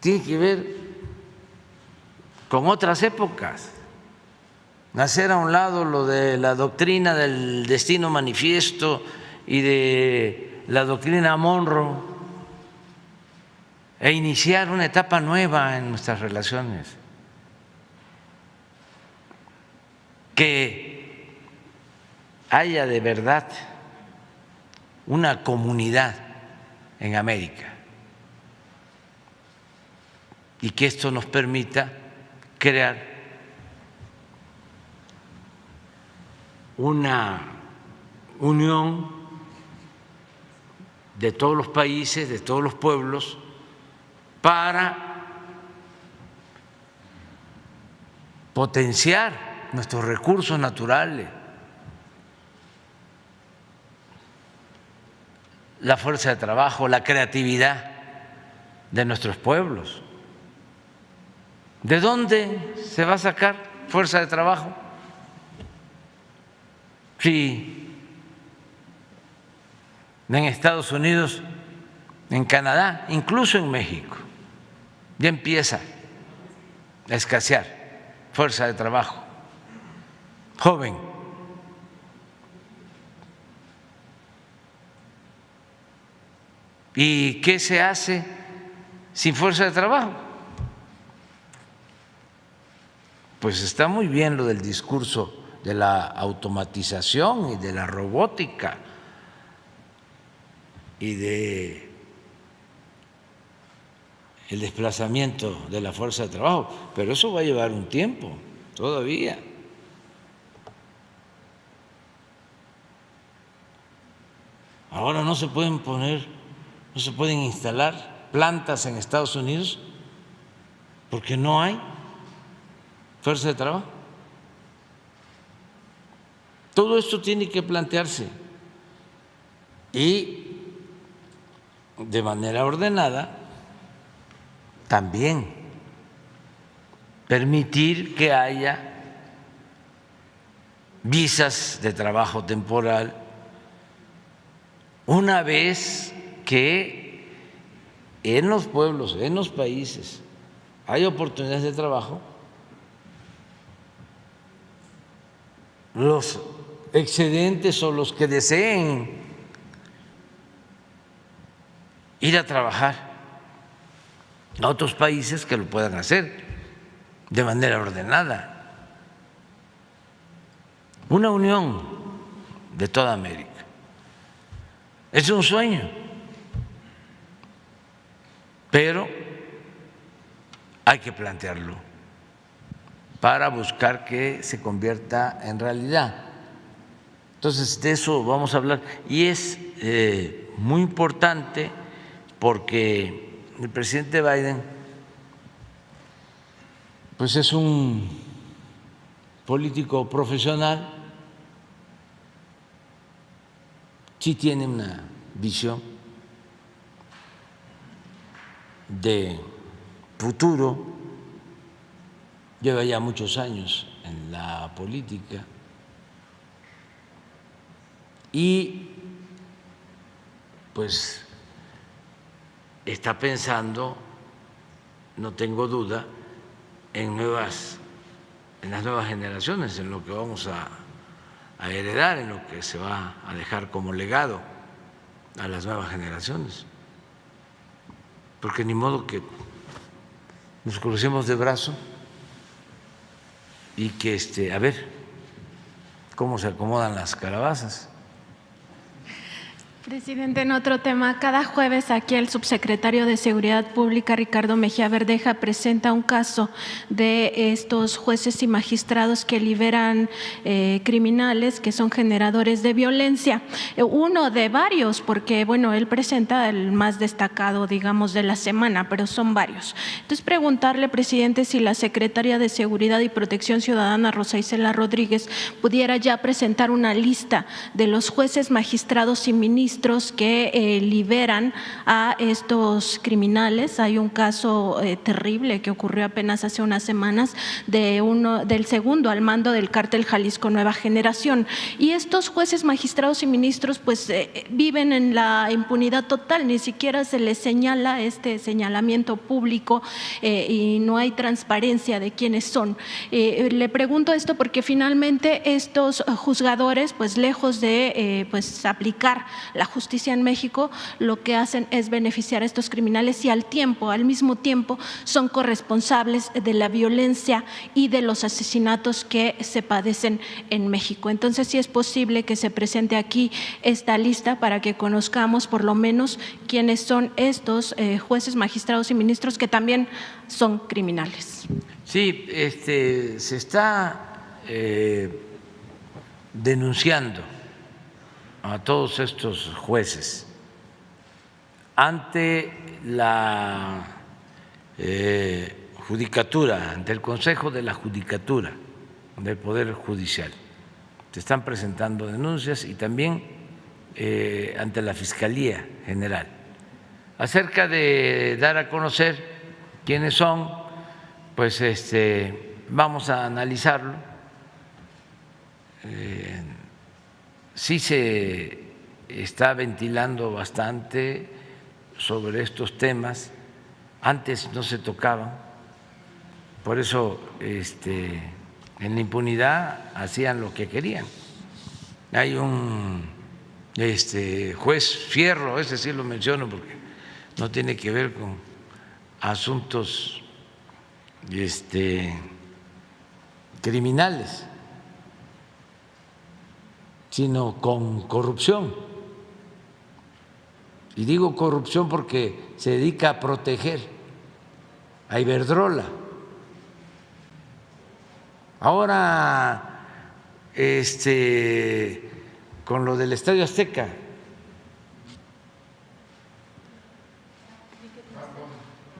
tiene que ver con otras épocas. Hacer a un lado lo de la doctrina del destino manifiesto y de la doctrina Monroe e iniciar una etapa nueva en nuestras relaciones, que haya de verdad una comunidad en América y que esto nos permita crear una unión de todos los países, de todos los pueblos, para potenciar nuestros recursos naturales, la fuerza de trabajo, la creatividad de nuestros pueblos. ¿De dónde se va a sacar fuerza de trabajo? Si en Estados Unidos en Canadá, incluso en México, ya empieza a escasear fuerza de trabajo joven. ¿Y qué se hace sin fuerza de trabajo? Pues está muy bien lo del discurso de la automatización y de la robótica y de el desplazamiento de la fuerza de trabajo, pero eso va a llevar un tiempo todavía. Ahora no se pueden instalar plantas en Estados Unidos porque no hay fuerza de trabajo. Todo esto tiene que plantearse y de manera ordenada también permitir que haya visas de trabajo temporal una vez que en los pueblos, en los países hay oportunidades de trabajo, los excedentes o los que deseen ir a trabajar a otros países que lo puedan hacer de manera ordenada. Una unión de toda América. Es un sueño, pero hay que plantearlo para buscar que se convierta en realidad. Entonces, de eso vamos a hablar. Y es muy importante porque el presidente Biden pues es un político profesional, sí tiene una visión de futuro, lleva ya muchos años en la política y pues está pensando, no tengo duda, en las nuevas generaciones, en lo que vamos a heredar, en lo que se va a dejar como legado a las nuevas generaciones. Porque ni modo que nos crucemos de brazo y que a ver cómo se acomodan las calabazas. Presidente, en otro tema, cada jueves aquí el subsecretario de Seguridad Pública, Ricardo Mejía Verdeja, presenta un caso de estos jueces y magistrados que liberan criminales que son generadores de violencia. Uno de varios, porque bueno, él presenta el más destacado, digamos, de la semana, pero son varios. Entonces, preguntarle, presidente, si la secretaria de Seguridad y Protección Ciudadana, Rosa Isela Rodríguez, pudiera ya presentar una lista de los jueces, magistrados y ministros que liberan a estos criminales. Hay un caso terrible que ocurrió apenas hace unas semanas del segundo al mando del cártel Jalisco Nueva Generación. Y estos jueces, magistrados y ministros pues viven en la impunidad total, ni siquiera se les señala este señalamiento público y no hay transparencia de quiénes son. Le pregunto esto porque finalmente estos juzgadores, pues lejos de pues aplicar la justicia en México, lo que hacen es beneficiar a estos criminales y al mismo tiempo son corresponsables de la violencia y de los asesinatos que se padecen en México. Entonces, sí es posible que se presente aquí esta lista para que conozcamos por lo menos quiénes son estos jueces, magistrados y ministros que también son criminales. Sí, se está denunciando a todos estos jueces ante la Judicatura, ante el Consejo de la Judicatura del Poder Judicial. Se están presentando denuncias y también ante la Fiscalía General acerca de dar a conocer quiénes son. Pues vamos a analizarlo. Sí se está ventilando bastante sobre estos temas. Antes no se tocaban, por eso en la impunidad hacían lo que querían. Hay un juez Fierro, ese sí lo menciono porque no tiene que ver con asuntos criminales, sino con corrupción. Y digo corrupción porque se dedica a proteger a Iberdrola. Ahora, con lo del Estadio Azteca,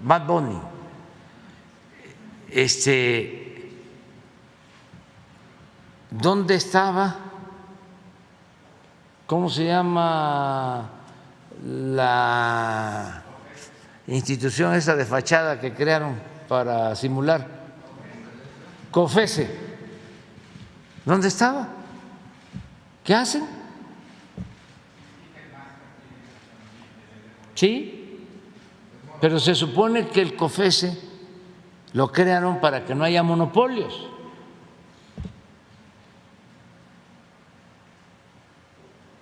Bad Bunny, ¿dónde estaba? ¿Cómo se llama la institución esa de fachada que crearon para simular? COFESE. ¿Dónde estaba? ¿Qué hacen? Sí, pero se supone que el COFESE lo crearon para que no haya monopolios.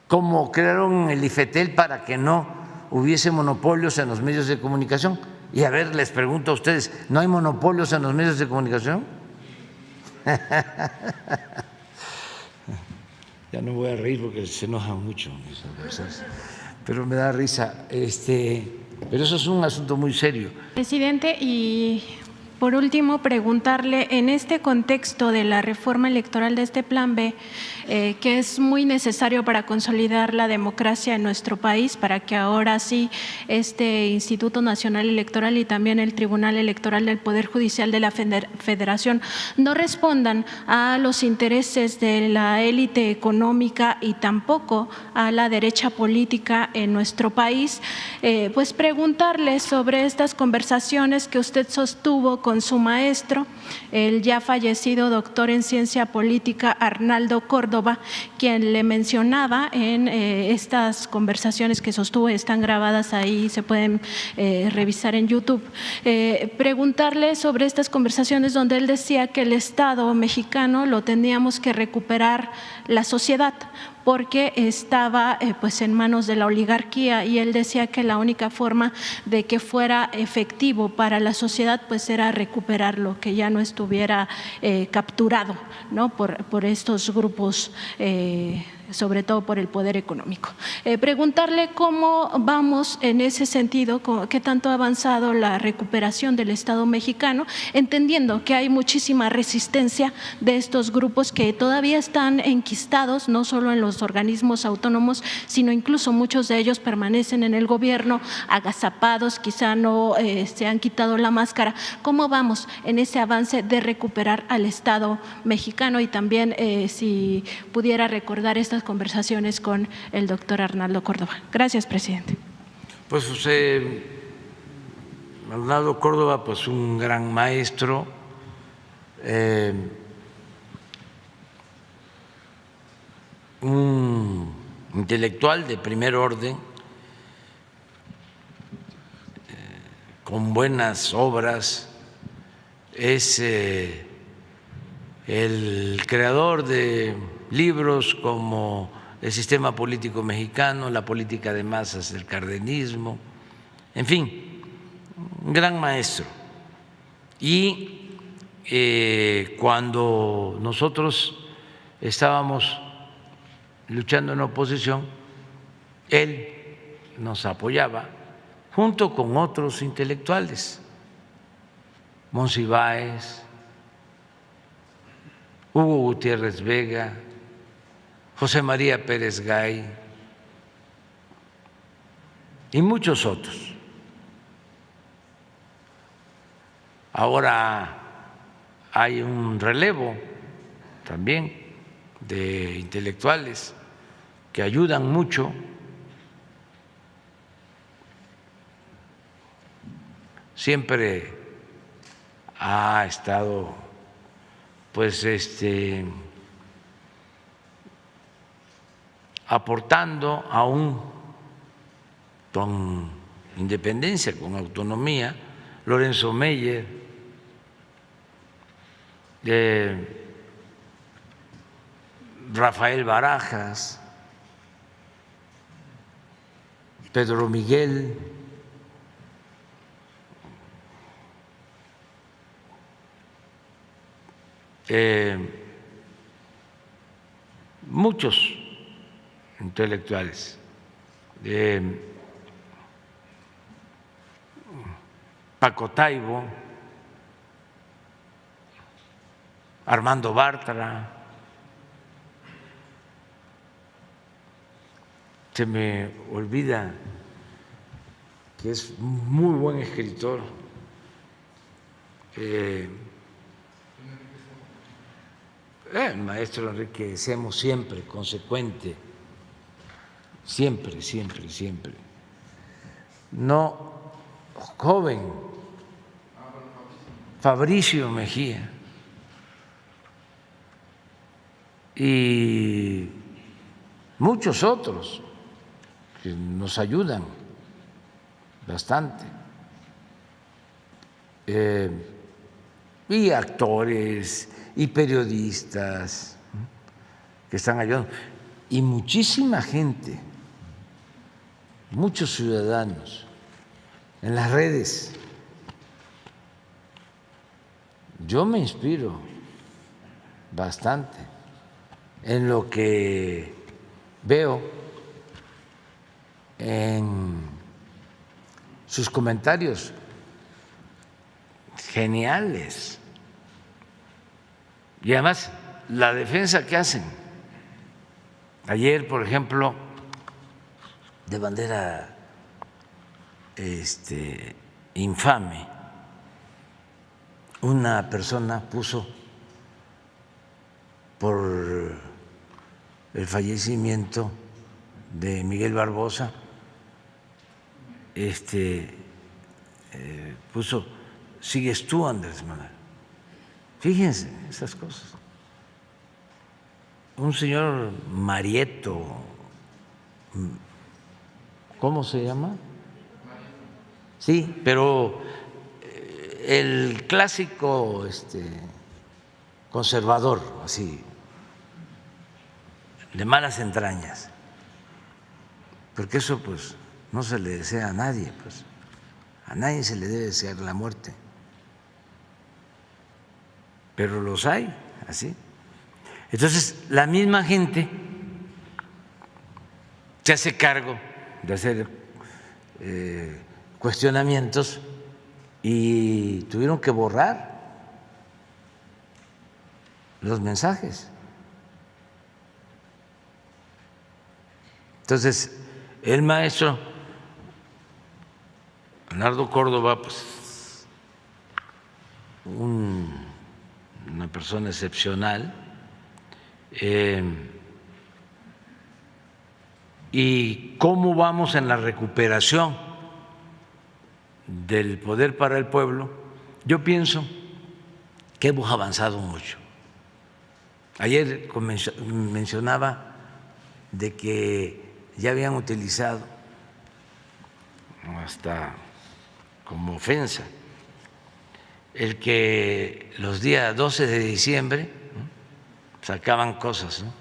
Como crearon el IFETEL para que no hubiese monopolios en los medios de comunicación. Y a ver, les pregunto a ustedes, ¿no hay monopolios en los medios de comunicación? Ya no voy a reír porque se enojan mucho, pero me da risa. Pero eso es un asunto muy serio. Presidente, y por último, preguntarle, en este contexto de la reforma electoral de este Plan B, que es muy necesario para consolidar la democracia en nuestro país, para que ahora sí este Instituto Nacional Electoral y también el Tribunal Electoral del Poder Judicial de la Federación no respondan a los intereses de la élite económica y tampoco a la derecha política en nuestro país, pues preguntarle sobre estas conversaciones que usted sostuvo con su maestro, el ya fallecido doctor en ciencia política Arnaldo Córdoba, quien le mencionaba en estas conversaciones que sostuvo, están grabadas ahí, se pueden revisar en YouTube, preguntarle sobre estas conversaciones donde él decía que el Estado mexicano lo teníamos que recuperar la sociedad, porque estaba pues en manos de la oligarquía, y él decía que la única forma de que fuera efectivo para la sociedad pues era recuperarlo, que ya no estuviera capturado, ¿no?, por estos grupos, sobre todo por el poder económico. Preguntarle cómo vamos en ese sentido, qué tanto ha avanzado la recuperación del Estado mexicano, entendiendo que hay muchísima resistencia de estos grupos que todavía están enquistados, no solo en los organismos autónomos, sino incluso muchos de ellos permanecen en el gobierno, agazapados, quizá no se han quitado la máscara. ¿Cómo vamos en ese avance de recuperar al Estado mexicano? Y también si pudiera recordar estas conversaciones con el doctor Arnaldo Córdoba. Gracias, presidente. Pues Arnaldo Córdoba, pues un gran maestro, un intelectual de primer orden, con buenas obras, es el creador de libros como El sistema político mexicano, La política de masas del cardenismo, en fin, un gran maestro. Y cuando nosotros estábamos luchando en la oposición, él nos apoyaba junto con otros intelectuales, Monsiváis, Hugo Gutiérrez Vega, José María Pérez Gay y muchos otros. Ahora hay un relevo también de intelectuales que ayudan mucho. Siempre ha estado pues aportando aún con independencia, con autonomía, Lorenzo Meyer, Rafael Barajas, Pedro Miguel, muchos intelectuales, Paco Taibo, Armando Bartra, se me olvida que es muy buen escritor, el maestro Enrique Semos, siempre consecuente, siempre, siempre, siempre. No, joven, Fabricio Mejía, y muchos otros que nos ayudan bastante, y actores y periodistas que están ayudando, y muchísima gente, muchos ciudadanos en las redes. Yo me inspiro bastante en lo que veo en sus comentarios geniales, y además la defensa que hacen. Ayer, por ejemplo, de manera infame, una persona puso por el fallecimiento de Miguel Barbosa, puso: sigues tú, Andrés Manuel. Fíjense esas cosas. Un señor Marieto, ¿cómo se llama? Sí, pero el clásico conservador, así, de malas entrañas, porque eso pues no se le desea a nadie, pues a nadie se le debe desear la muerte, pero los hay así. Entonces la misma gente se hace cargo de hacer cuestionamientos y tuvieron que borrar los mensajes. Entonces el maestro Leonardo Córdoba, pues una persona excepcional, y cómo vamos en la recuperación del poder para el pueblo. Yo pienso que hemos avanzado mucho. Ayer mencionaba de que ya habían utilizado hasta como ofensa el que los días 12 de diciembre sacaban cosas, ¿no?,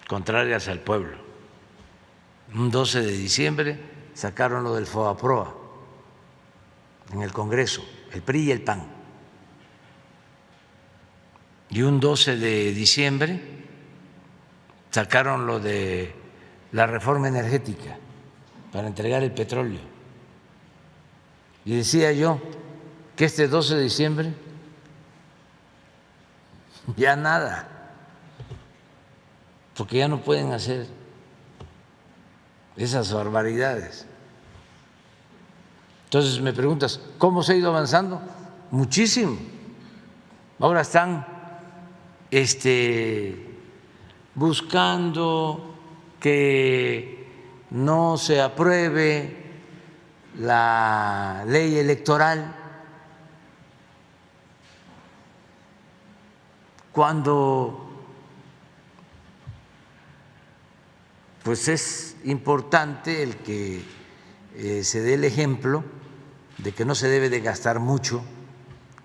contrarias al pueblo. Un 12 de diciembre sacaron lo del FOBAPROA en el Congreso, el PRI y el PAN. Y un 12 de diciembre sacaron lo de la reforma energética para entregar el petróleo. Y decía yo que este 12 de diciembre ya nada, porque ya no pueden hacer esas barbaridades. Entonces me preguntas, ¿cómo se ha ido avanzando? Muchísimo. Ahora están buscando que no se apruebe la ley electoral, cuando pues es importante el que se dé el ejemplo de que no se debe de gastar mucho,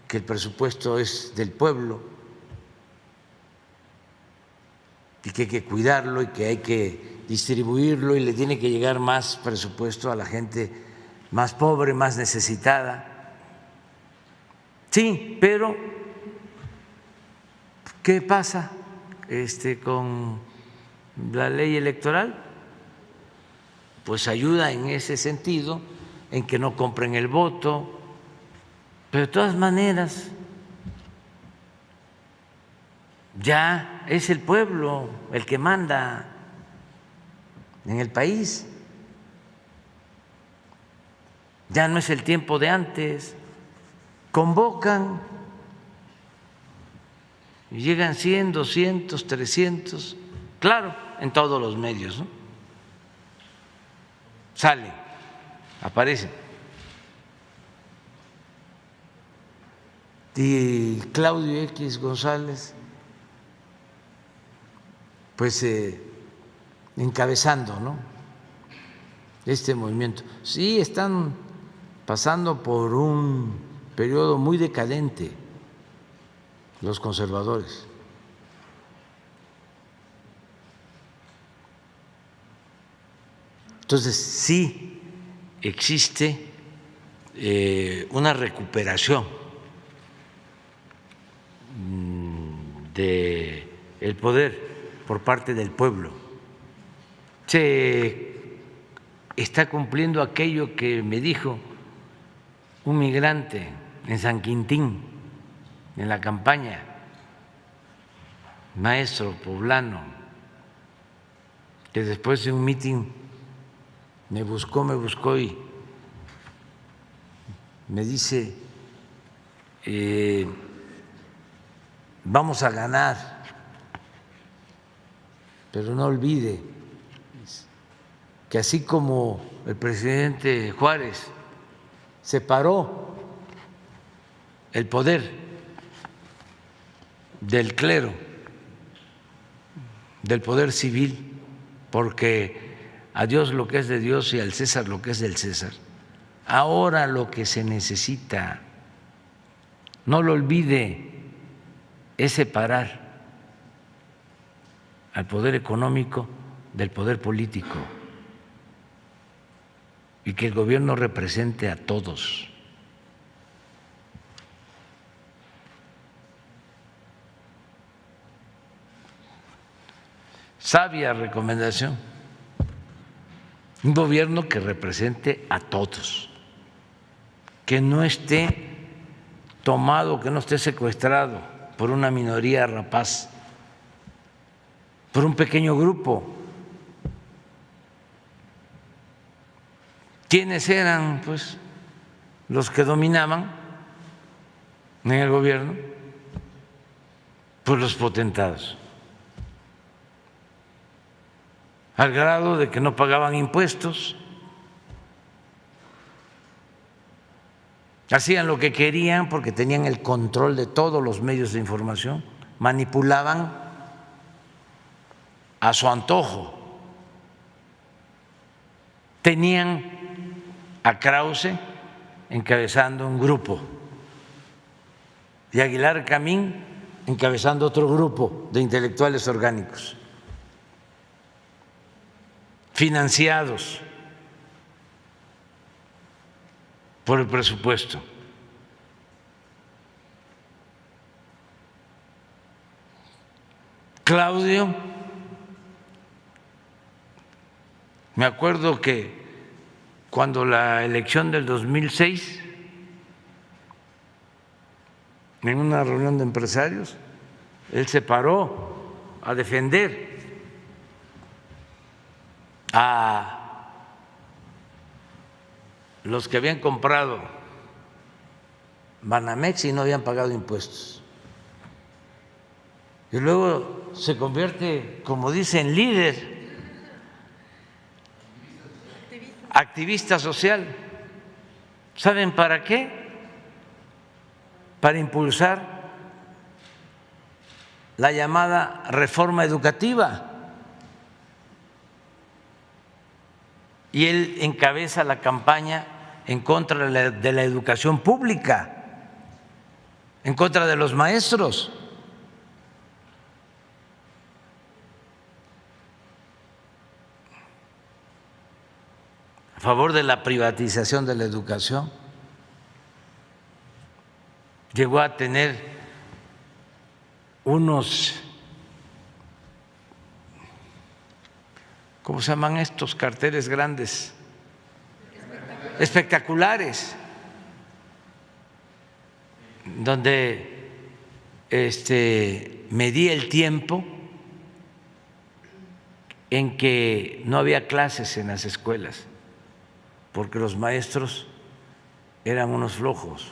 que el presupuesto es del pueblo y que hay que cuidarlo y que hay que distribuirlo y le tiene que llegar más presupuesto a la gente más pobre, más necesitada. Sí, pero ¿qué pasa con la ley electoral? Pues ayuda en ese sentido, en que no compren el voto, pero de todas maneras ya es el pueblo el que manda en el país. Ya no es el tiempo de antes. Convocan y llegan 100, 200, 300, claro, en todos los medios, ¿no? Salen, aparecen. Y Claudio X González, pues encabezando, ¿no?, este movimiento. Sí, están pasando por un periodo muy decadente los conservadores. Entonces, sí existe una recuperación del poder por parte del pueblo. Se está cumpliendo aquello que me dijo un migrante en San Quintín, en la campaña, maestro poblano, que después de un mitin me buscó y me dice, vamos a ganar, pero no olvide que así como el presidente Juárez separó el poder del clero, del poder civil, porque a Dios lo que es de Dios y al César lo que es del César. Ahora lo que se necesita, no lo olvide, es separar al poder económico del poder político y que el gobierno represente a todos. Sabia recomendación. Un gobierno que represente a todos, que no esté tomado, que no esté secuestrado por una minoría rapaz, por un pequeño grupo. ¿Quiénes eran, pues, los que dominaban en el gobierno? Pues los potentados, al grado de que no pagaban impuestos, hacían lo que querían porque tenían el control de todos los medios de información, manipulaban a su antojo. Tenían a Krause encabezando un grupo y a Aguilar Camín encabezando otro grupo de intelectuales orgánicos, financiados por el presupuesto. Claudio, me acuerdo que cuando la elección del 2006, en una reunión de empresarios, él se paró a defender a los que habían comprado Banamex y no habían pagado impuestos. Y luego se convierte, como dicen, líder, activista social. ¿Saben para qué? Para impulsar la llamada reforma educativa. y él encabeza la campaña en contra de la educación pública, en contra de los maestros. A favor de la privatización de la educación. Llegó a tener unos, ¿cómo se llaman estos carteles grandes? Espectaculares, donde medía el tiempo en que no había clases en las escuelas, porque los maestros eran unos flojos.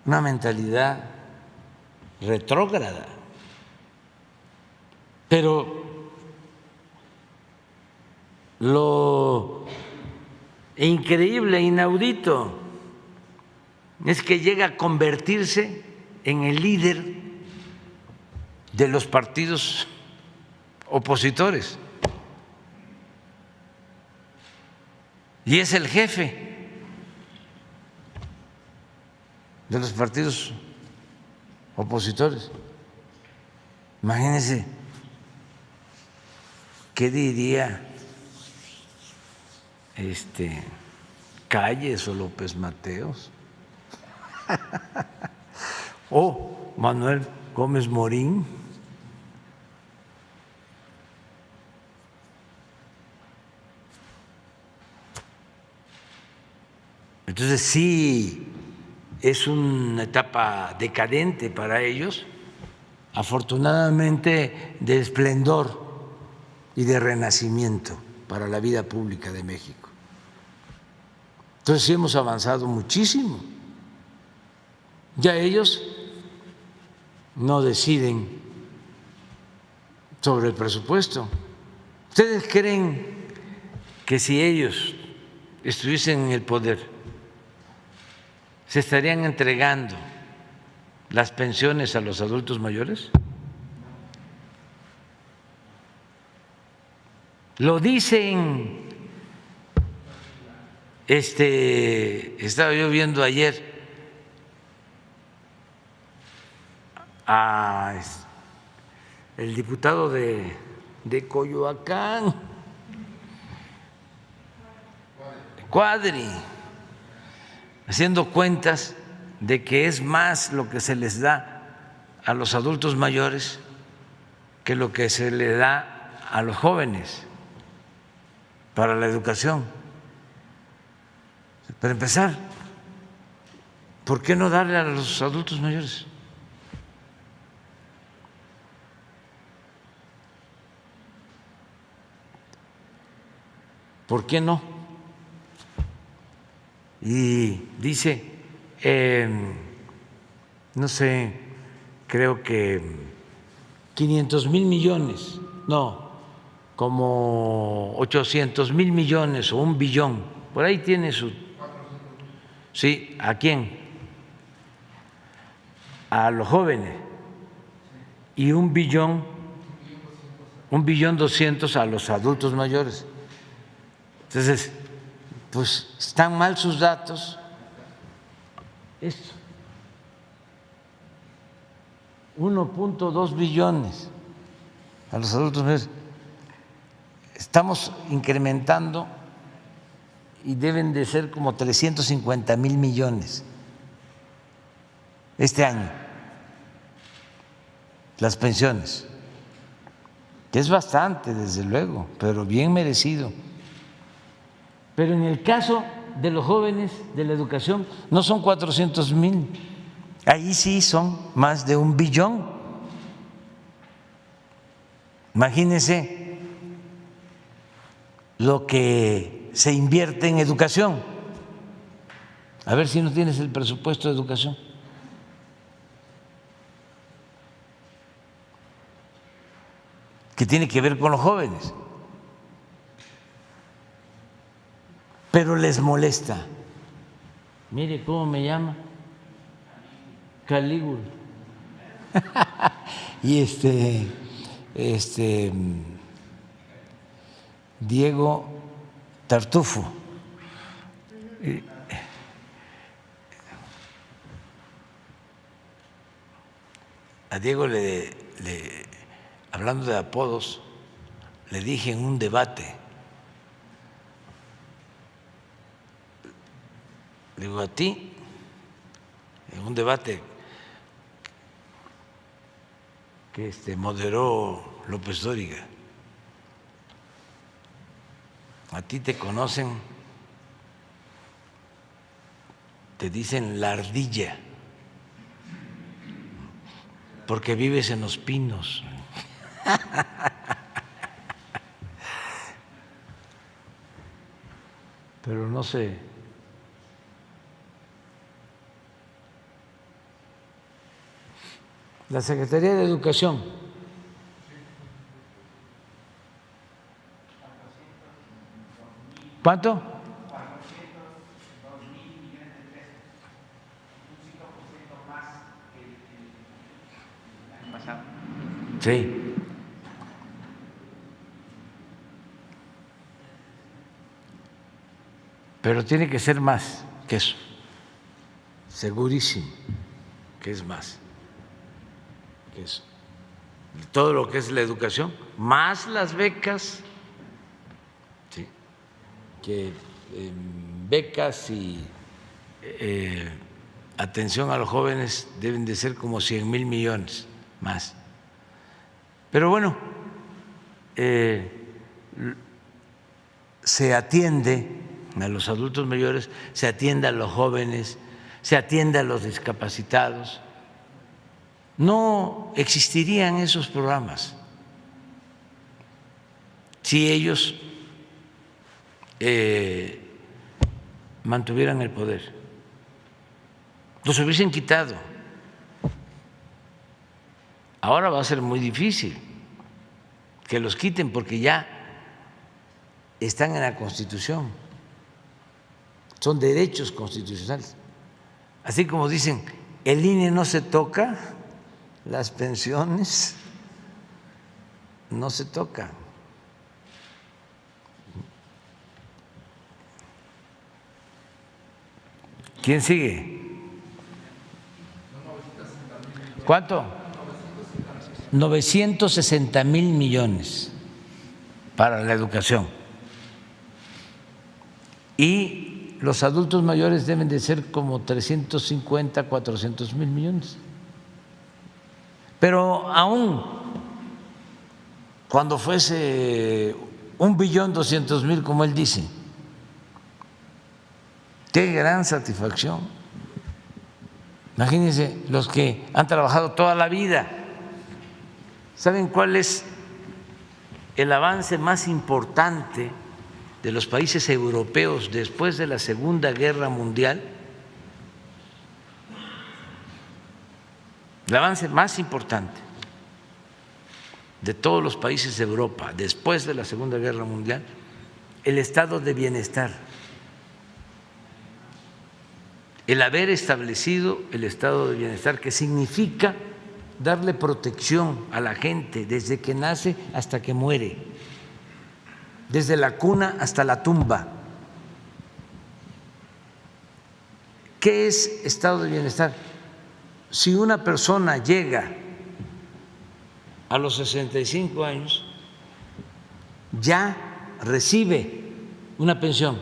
Una mentalidad retrógrada. Pero lo increíble, inaudito, es que llega a convertirse en el líder de los partidos opositores. Y es el jefe de los partidos opositores. Imagínense qué diría Calles o López Mateos o Manuel Gómez Morín. Entonces sí es una etapa decadente para ellos, afortunadamente de esplendor y de renacimiento para la vida pública de México. Entonces sí hemos avanzado muchísimo. Ya ellos no deciden sobre el presupuesto. ¿Ustedes creen que si ellos estuviesen en el poder se estarían entregando las pensiones a los adultos mayores? Lo dicen. Estaba yo viendo ayer a el diputado de Coyoacán, Cuadri, haciendo cuentas de que es más lo que se les da a los adultos mayores que lo que se le da a los jóvenes para la educación. Para empezar, ¿por qué no darle a los adultos mayores? ¿Por qué no? Y dice, no sé, creo que 500,000 millones, no, como 800,000 millones o 1 billón, por ahí tiene su... Sí, ¿a quién? A los jóvenes. Y 1,200,000,000 a los adultos mayores. Entonces, pues están mal sus datos. Esto, 1.2 billones a los adultos mayores. Estamos incrementando y deben de ser como 350,000 millones este año las pensiones, que es bastante, desde luego, pero bien merecido. Pero en el caso de los jóvenes de la educación no son 400,000, ahí sí son más de 1 billón. Imagínense lo que se invierte en educación. A ver si no tienes el presupuesto de educación. Que tiene que ver con los jóvenes. Pero les molesta. Mire cómo me llama. Calígula. Y Diego Tartufo. A Diego hablando de apodos, le dije en un debate, le digo a ti, en un debate que moderó López Dóriga, a ti te conocen, te dicen la ardilla, porque vives en Los Pinos. Pero no sé. La Secretaría de Educación. ¿Cuánto? Sí. Pero tiene que ser más que eso. Segurísimo que es más que eso. Todo lo que es la educación, más las becas, ¿sí? Que becas y atención a los jóvenes deben de ser como 100,000 millones más. Pero bueno, se atiende a los adultos mayores, se atiende a los jóvenes, se atiende a los discapacitados. No existirían esos programas si ellos mantuvieran el poder. Los hubiesen quitado. Ahora va a ser muy difícil que los quiten porque ya están en la Constitución. Son derechos constitucionales. Así como dicen, el INE no se toca, las pensiones no se tocan. ¿Quién sigue? ¿Cuánto? 960,000 millones para la educación. Y los adultos mayores deben de ser como 350, 400,000 millones. Pero aún cuando fuese 1.200.000, como él dice, qué gran satisfacción. Imagínense los que han trabajado toda la vida. ¿Saben cuál es el avance más importante de los países europeos después de la Segunda Guerra Mundial? El avance más importante de todos los países de Europa después de la Segunda Guerra Mundial, el estado de bienestar, el haber establecido el estado de bienestar, que significa darle protección a la gente desde que nace hasta que muere, desde la cuna hasta la tumba. ¿Qué es estado de bienestar? Si una persona llega a los 65 años, ya recibe una pensión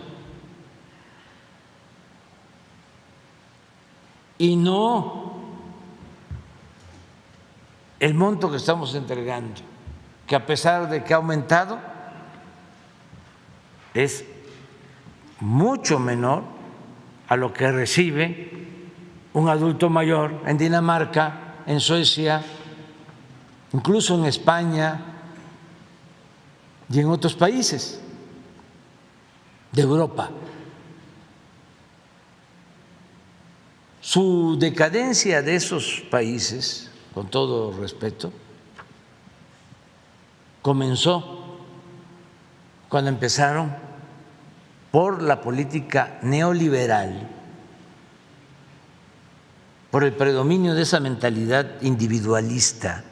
y no el monto que estamos entregando, que a pesar de que ha aumentado, es mucho menor a lo que recibe un adulto mayor en Dinamarca, en Suecia, incluso en España y en otros países de Europa. Su decadencia de esos países, con todo respeto, comenzó cuando empezaron por la política neoliberal, por el predominio de esa mentalidad individualista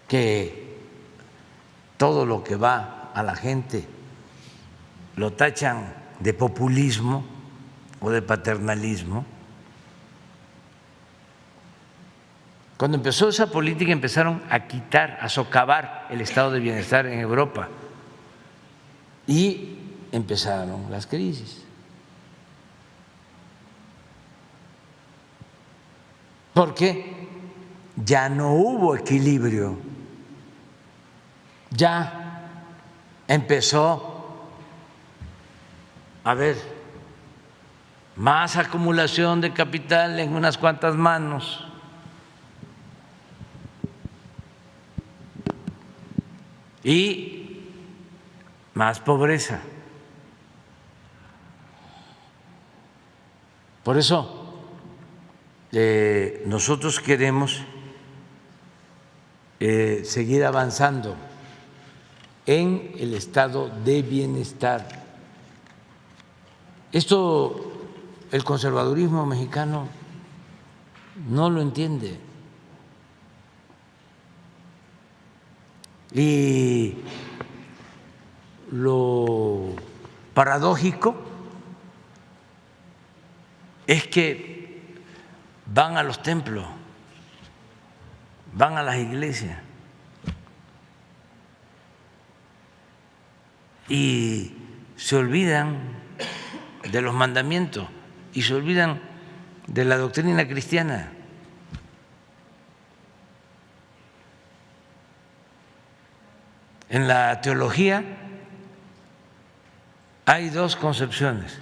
que todo lo que va a la gente lo tachan de populismo o de paternalismo. Cuando empezó esa política empezaron a quitar, a socavar el estado de bienestar en Europa y empezaron las crisis. Porque ya no hubo equilibrio, ya empezó a haber más acumulación de capital en unas cuantas manos. Y más pobreza. Por eso nosotros queremos seguir avanzando en el estado de bienestar. Esto el conservadurismo mexicano no lo entiende. Y lo paradójico es que van a los templos, van a las iglesias y se olvidan de los mandamientos y se olvidan de la doctrina cristiana. En la teología hay dos concepciones,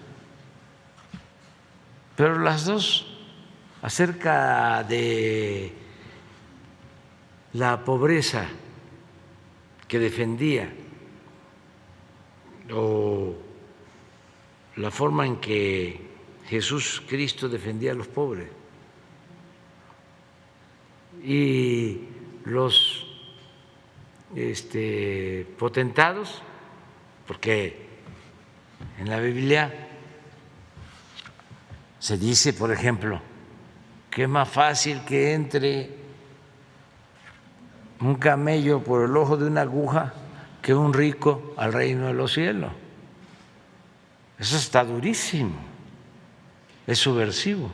pero las dos acerca de la pobreza que defendía o la forma en que Jesús Cristo defendía a los pobres y los potentados, porque en la Biblia se dice, por ejemplo, que es más fácil que entre un camello por el ojo de una aguja que un rico al reino de los cielos. Eso está durísimo, es subversivo.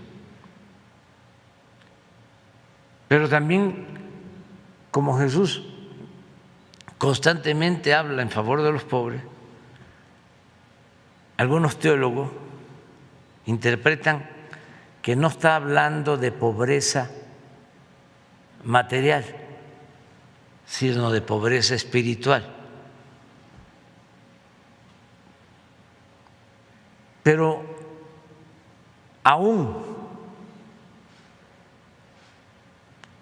Pero también, como Jesús constantemente habla en favor de los pobres, algunos teólogos interpretan que no está hablando de pobreza material, sino de pobreza espiritual. Pero aún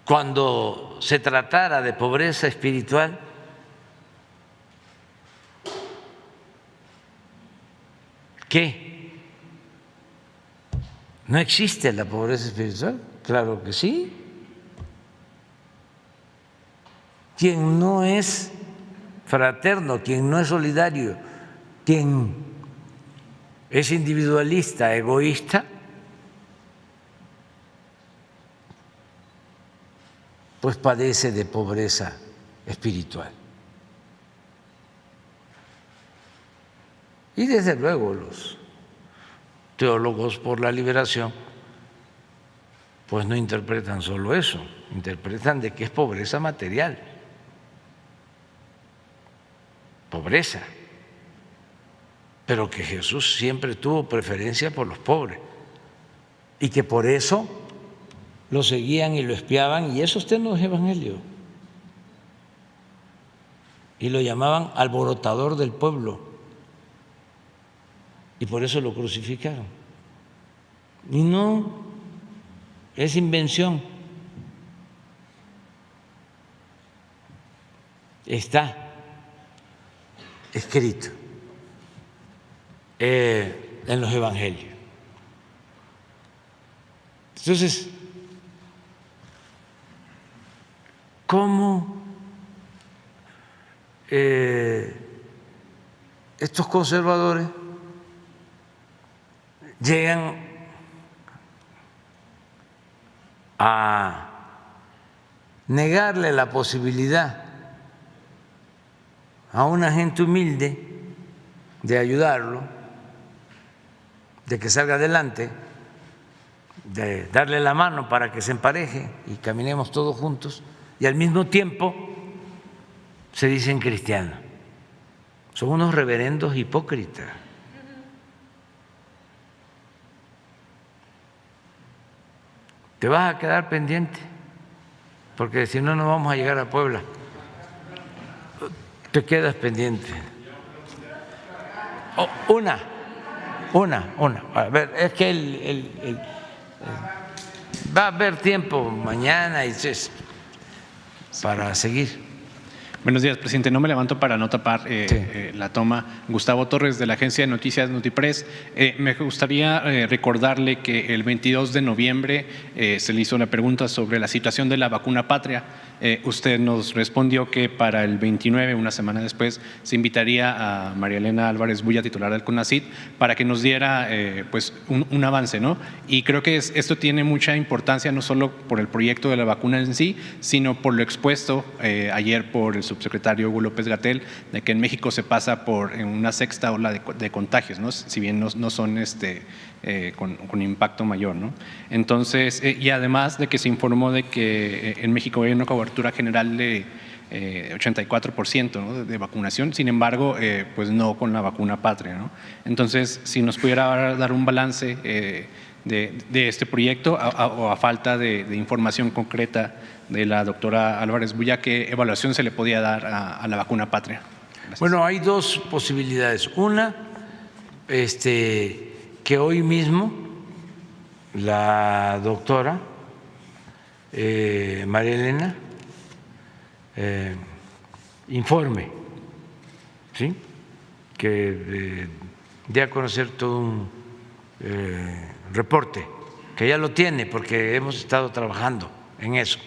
cuando se tratara de pobreza espiritual, ¿qué? ¿No existe la pobreza espiritual? Claro que sí. Quien no es fraterno, quien no es solidario, quien es individualista, egoísta, pues padece de pobreza espiritual. Y desde luego los teólogos por la liberación pues no interpretan solo eso, interpretan de que es pobreza material, pobreza, pero que Jesús siempre tuvo preferencia por los pobres y que por eso lo seguían y lo espiaban, y eso está en los evangelios, y lo llamaban alborotador del pueblo, y por eso lo crucificaron. Y no es invención, está escrito en los evangelios. Entonces, ¿cómo estos conservadores llegan a negarle la posibilidad a una gente humilde, de ayudarlo, de que salga adelante, de darle la mano para que se empareje y caminemos todos juntos, y al mismo tiempo se dicen cristianos. Son unos reverendos hipócritas. Te vas a quedar pendiente, porque si no, no vamos a llegar a Puebla. Te quedas pendiente. Oh, una. A ver, es que va a haber tiempo mañana para seguir. Buenos días, presidente. No me levanto para no tapar la toma. Gustavo Torres, de la agencia de noticias Notipress. Me gustaría recordarle que el 22 de noviembre se le hizo la pregunta sobre la situación de la vacuna patria. Usted nos respondió que para el 29, una semana después, se invitaría a María Elena Álvarez Bulla, titular del CONACYT, para que nos diera pues un avance, ¿no? Y creo que esto tiene mucha importancia, no solo por el proyecto de la vacuna en sí, sino por lo expuesto ayer por el subsecretario Hugo López-Gatell, de que en México se pasa por una sexta ola de contagios, ¿no? Si bien no son con impacto mayor, ¿no? Entonces, y además de que se informó de que en México hay una cobertura general de 84%, ¿no? de vacunación, sin embargo, pues no con la vacuna patria, ¿no? Entonces, si nos pudiera dar un balance de este proyecto o a falta de información concreta de la doctora Álvarez Bulla, ¿qué evaluación se le podía dar a la vacuna patria? Gracias. Bueno, hay dos posibilidades. Una, que hoy mismo la doctora María Elena informe, ¿sí? Que dé a conocer todo un reporte, que ya lo tiene porque hemos estado trabajando en eso,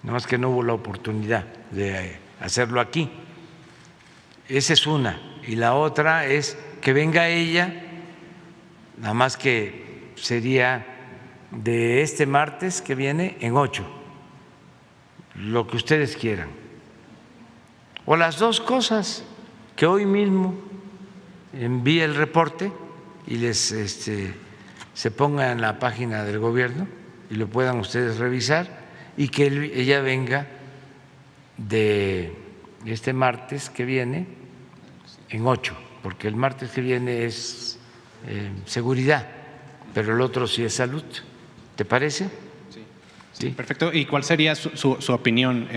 nada más que no hubo la oportunidad de hacerlo aquí. Esa es una. Y la otra es que venga ella, nada más que sería de este martes que viene en 8, lo que ustedes quieran. O las dos cosas, que hoy mismo envíe el reporte y se ponga en la página del gobierno y lo puedan ustedes revisar, y que ella venga de este martes que viene en 8, porque el martes que viene es seguridad, pero el otro sí es salud. ¿Te parece? Sí. Perfecto. ¿Y cuál sería su opinión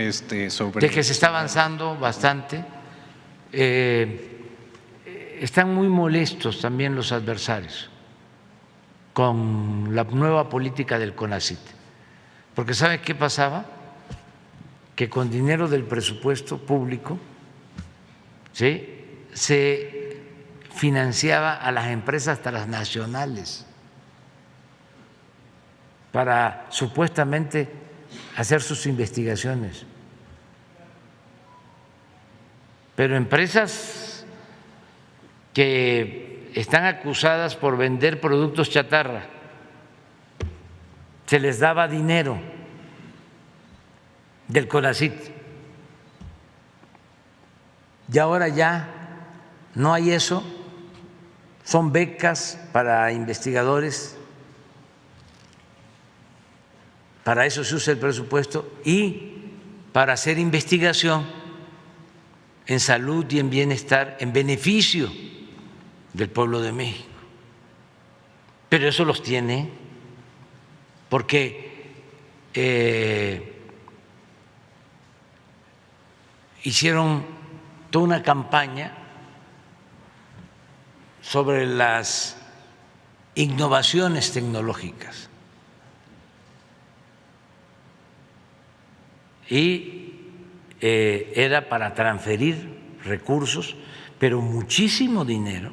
sobre? De que se está avanzando bastante. Están muy molestos también los adversarios con la nueva política del CONACYT, porque ¿sabe qué pasaba? Que con dinero del presupuesto público, ¿sí?, se financiaba a las empresas transnacionales para supuestamente hacer sus investigaciones, pero empresas que están acusadas por vender productos chatarra, se les daba dinero del CONACYT, y ahora ya no hay eso, son becas para investigadores, para eso se usa el presupuesto, y para hacer investigación en salud y en bienestar en beneficio del pueblo de México. Pero eso los tiene porque hicieron toda una campaña sobre las innovaciones tecnológicas y era para transferir recursos, pero muchísimo dinero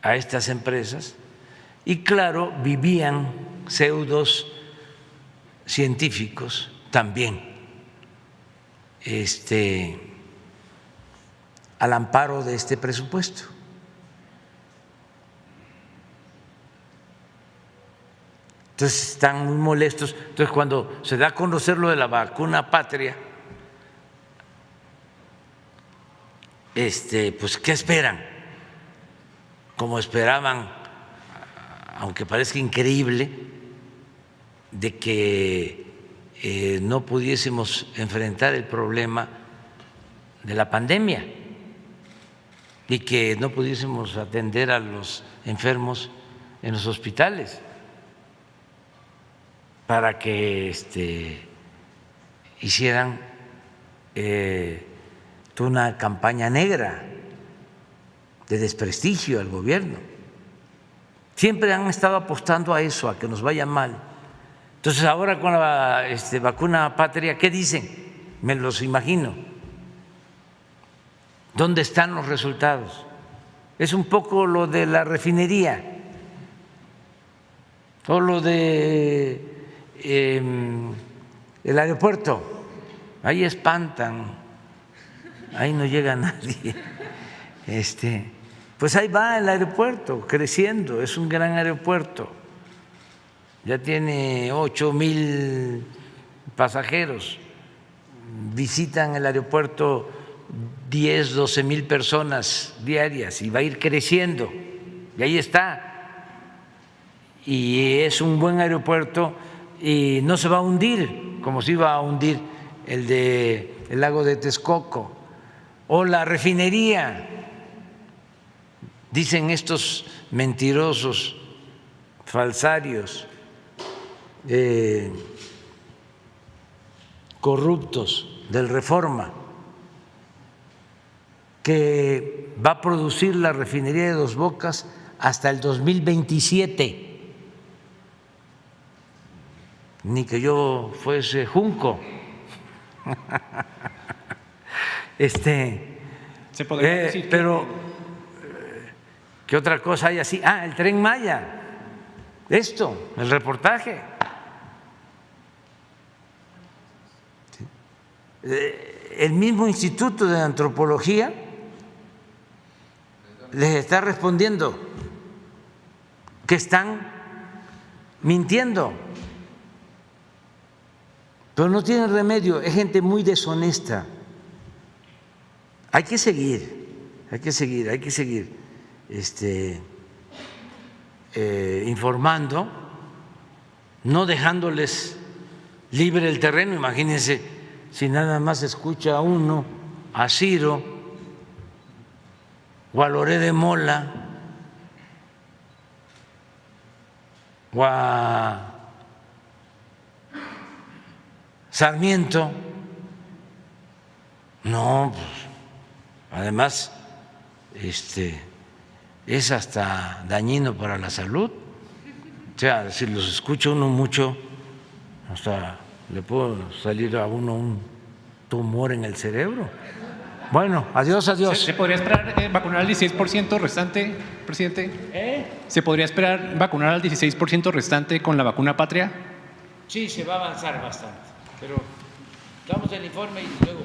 a estas empresas, y claro, vivían pseudos científicos también al amparo de este presupuesto. Entonces están muy molestos. Entonces, cuando se da a conocer lo de la vacuna patria, pues ¿qué esperan? Como esperaban, aunque parezca increíble, de que no pudiésemos enfrentar el problema de la pandemia y que no pudiésemos atender a los enfermos en los hospitales, para que hicieran una campaña negra de desprestigio al gobierno. Siempre han estado apostando a eso, a que nos vaya mal. Entonces ahora con la vacuna patria, ¿qué dicen? Me los imagino. ¿Dónde están los resultados? Es un poco lo de la refinería o lo de el aeropuerto. Ahí espantan, ahí no llega nadie. Pues ahí va el aeropuerto creciendo, es un gran aeropuerto. Ya tiene 8,000 pasajeros, visitan el aeropuerto 10, 12,000 personas diarias y va a ir creciendo. Y ahí está. Y es un buen aeropuerto y no se va a hundir como se iba a hundir el lago de Texcoco. O la refinería. Dicen estos mentirosos, falsarios, corruptos del Reforma, que va a producir la refinería de Dos Bocas hasta el 2027. Ni que yo fuese junco. Se podría decir pero ¿qué otra cosa hay así? El Tren Maya. Esto, el reportaje. El mismo Instituto de Antropología les está respondiendo que están mintiendo, pero no tienen remedio, es gente muy deshonesta. Hay que seguir informando, no dejándoles libre el terreno. Imagínense si nada más escucha a uno, a Ciro o a Loré de Mola o a Sarmiento. No, pues, además es hasta dañino para la salud. O sea, si los escucha uno mucho, hasta le puede salir a uno un tumor en el cerebro. Bueno, adiós. ¿Se podría esperar vacunar al 16% restante, presidente? ¿Se podría esperar vacunar al 16% restante con la vacuna patria? Sí, se va a avanzar bastante, pero damos el informe y luego...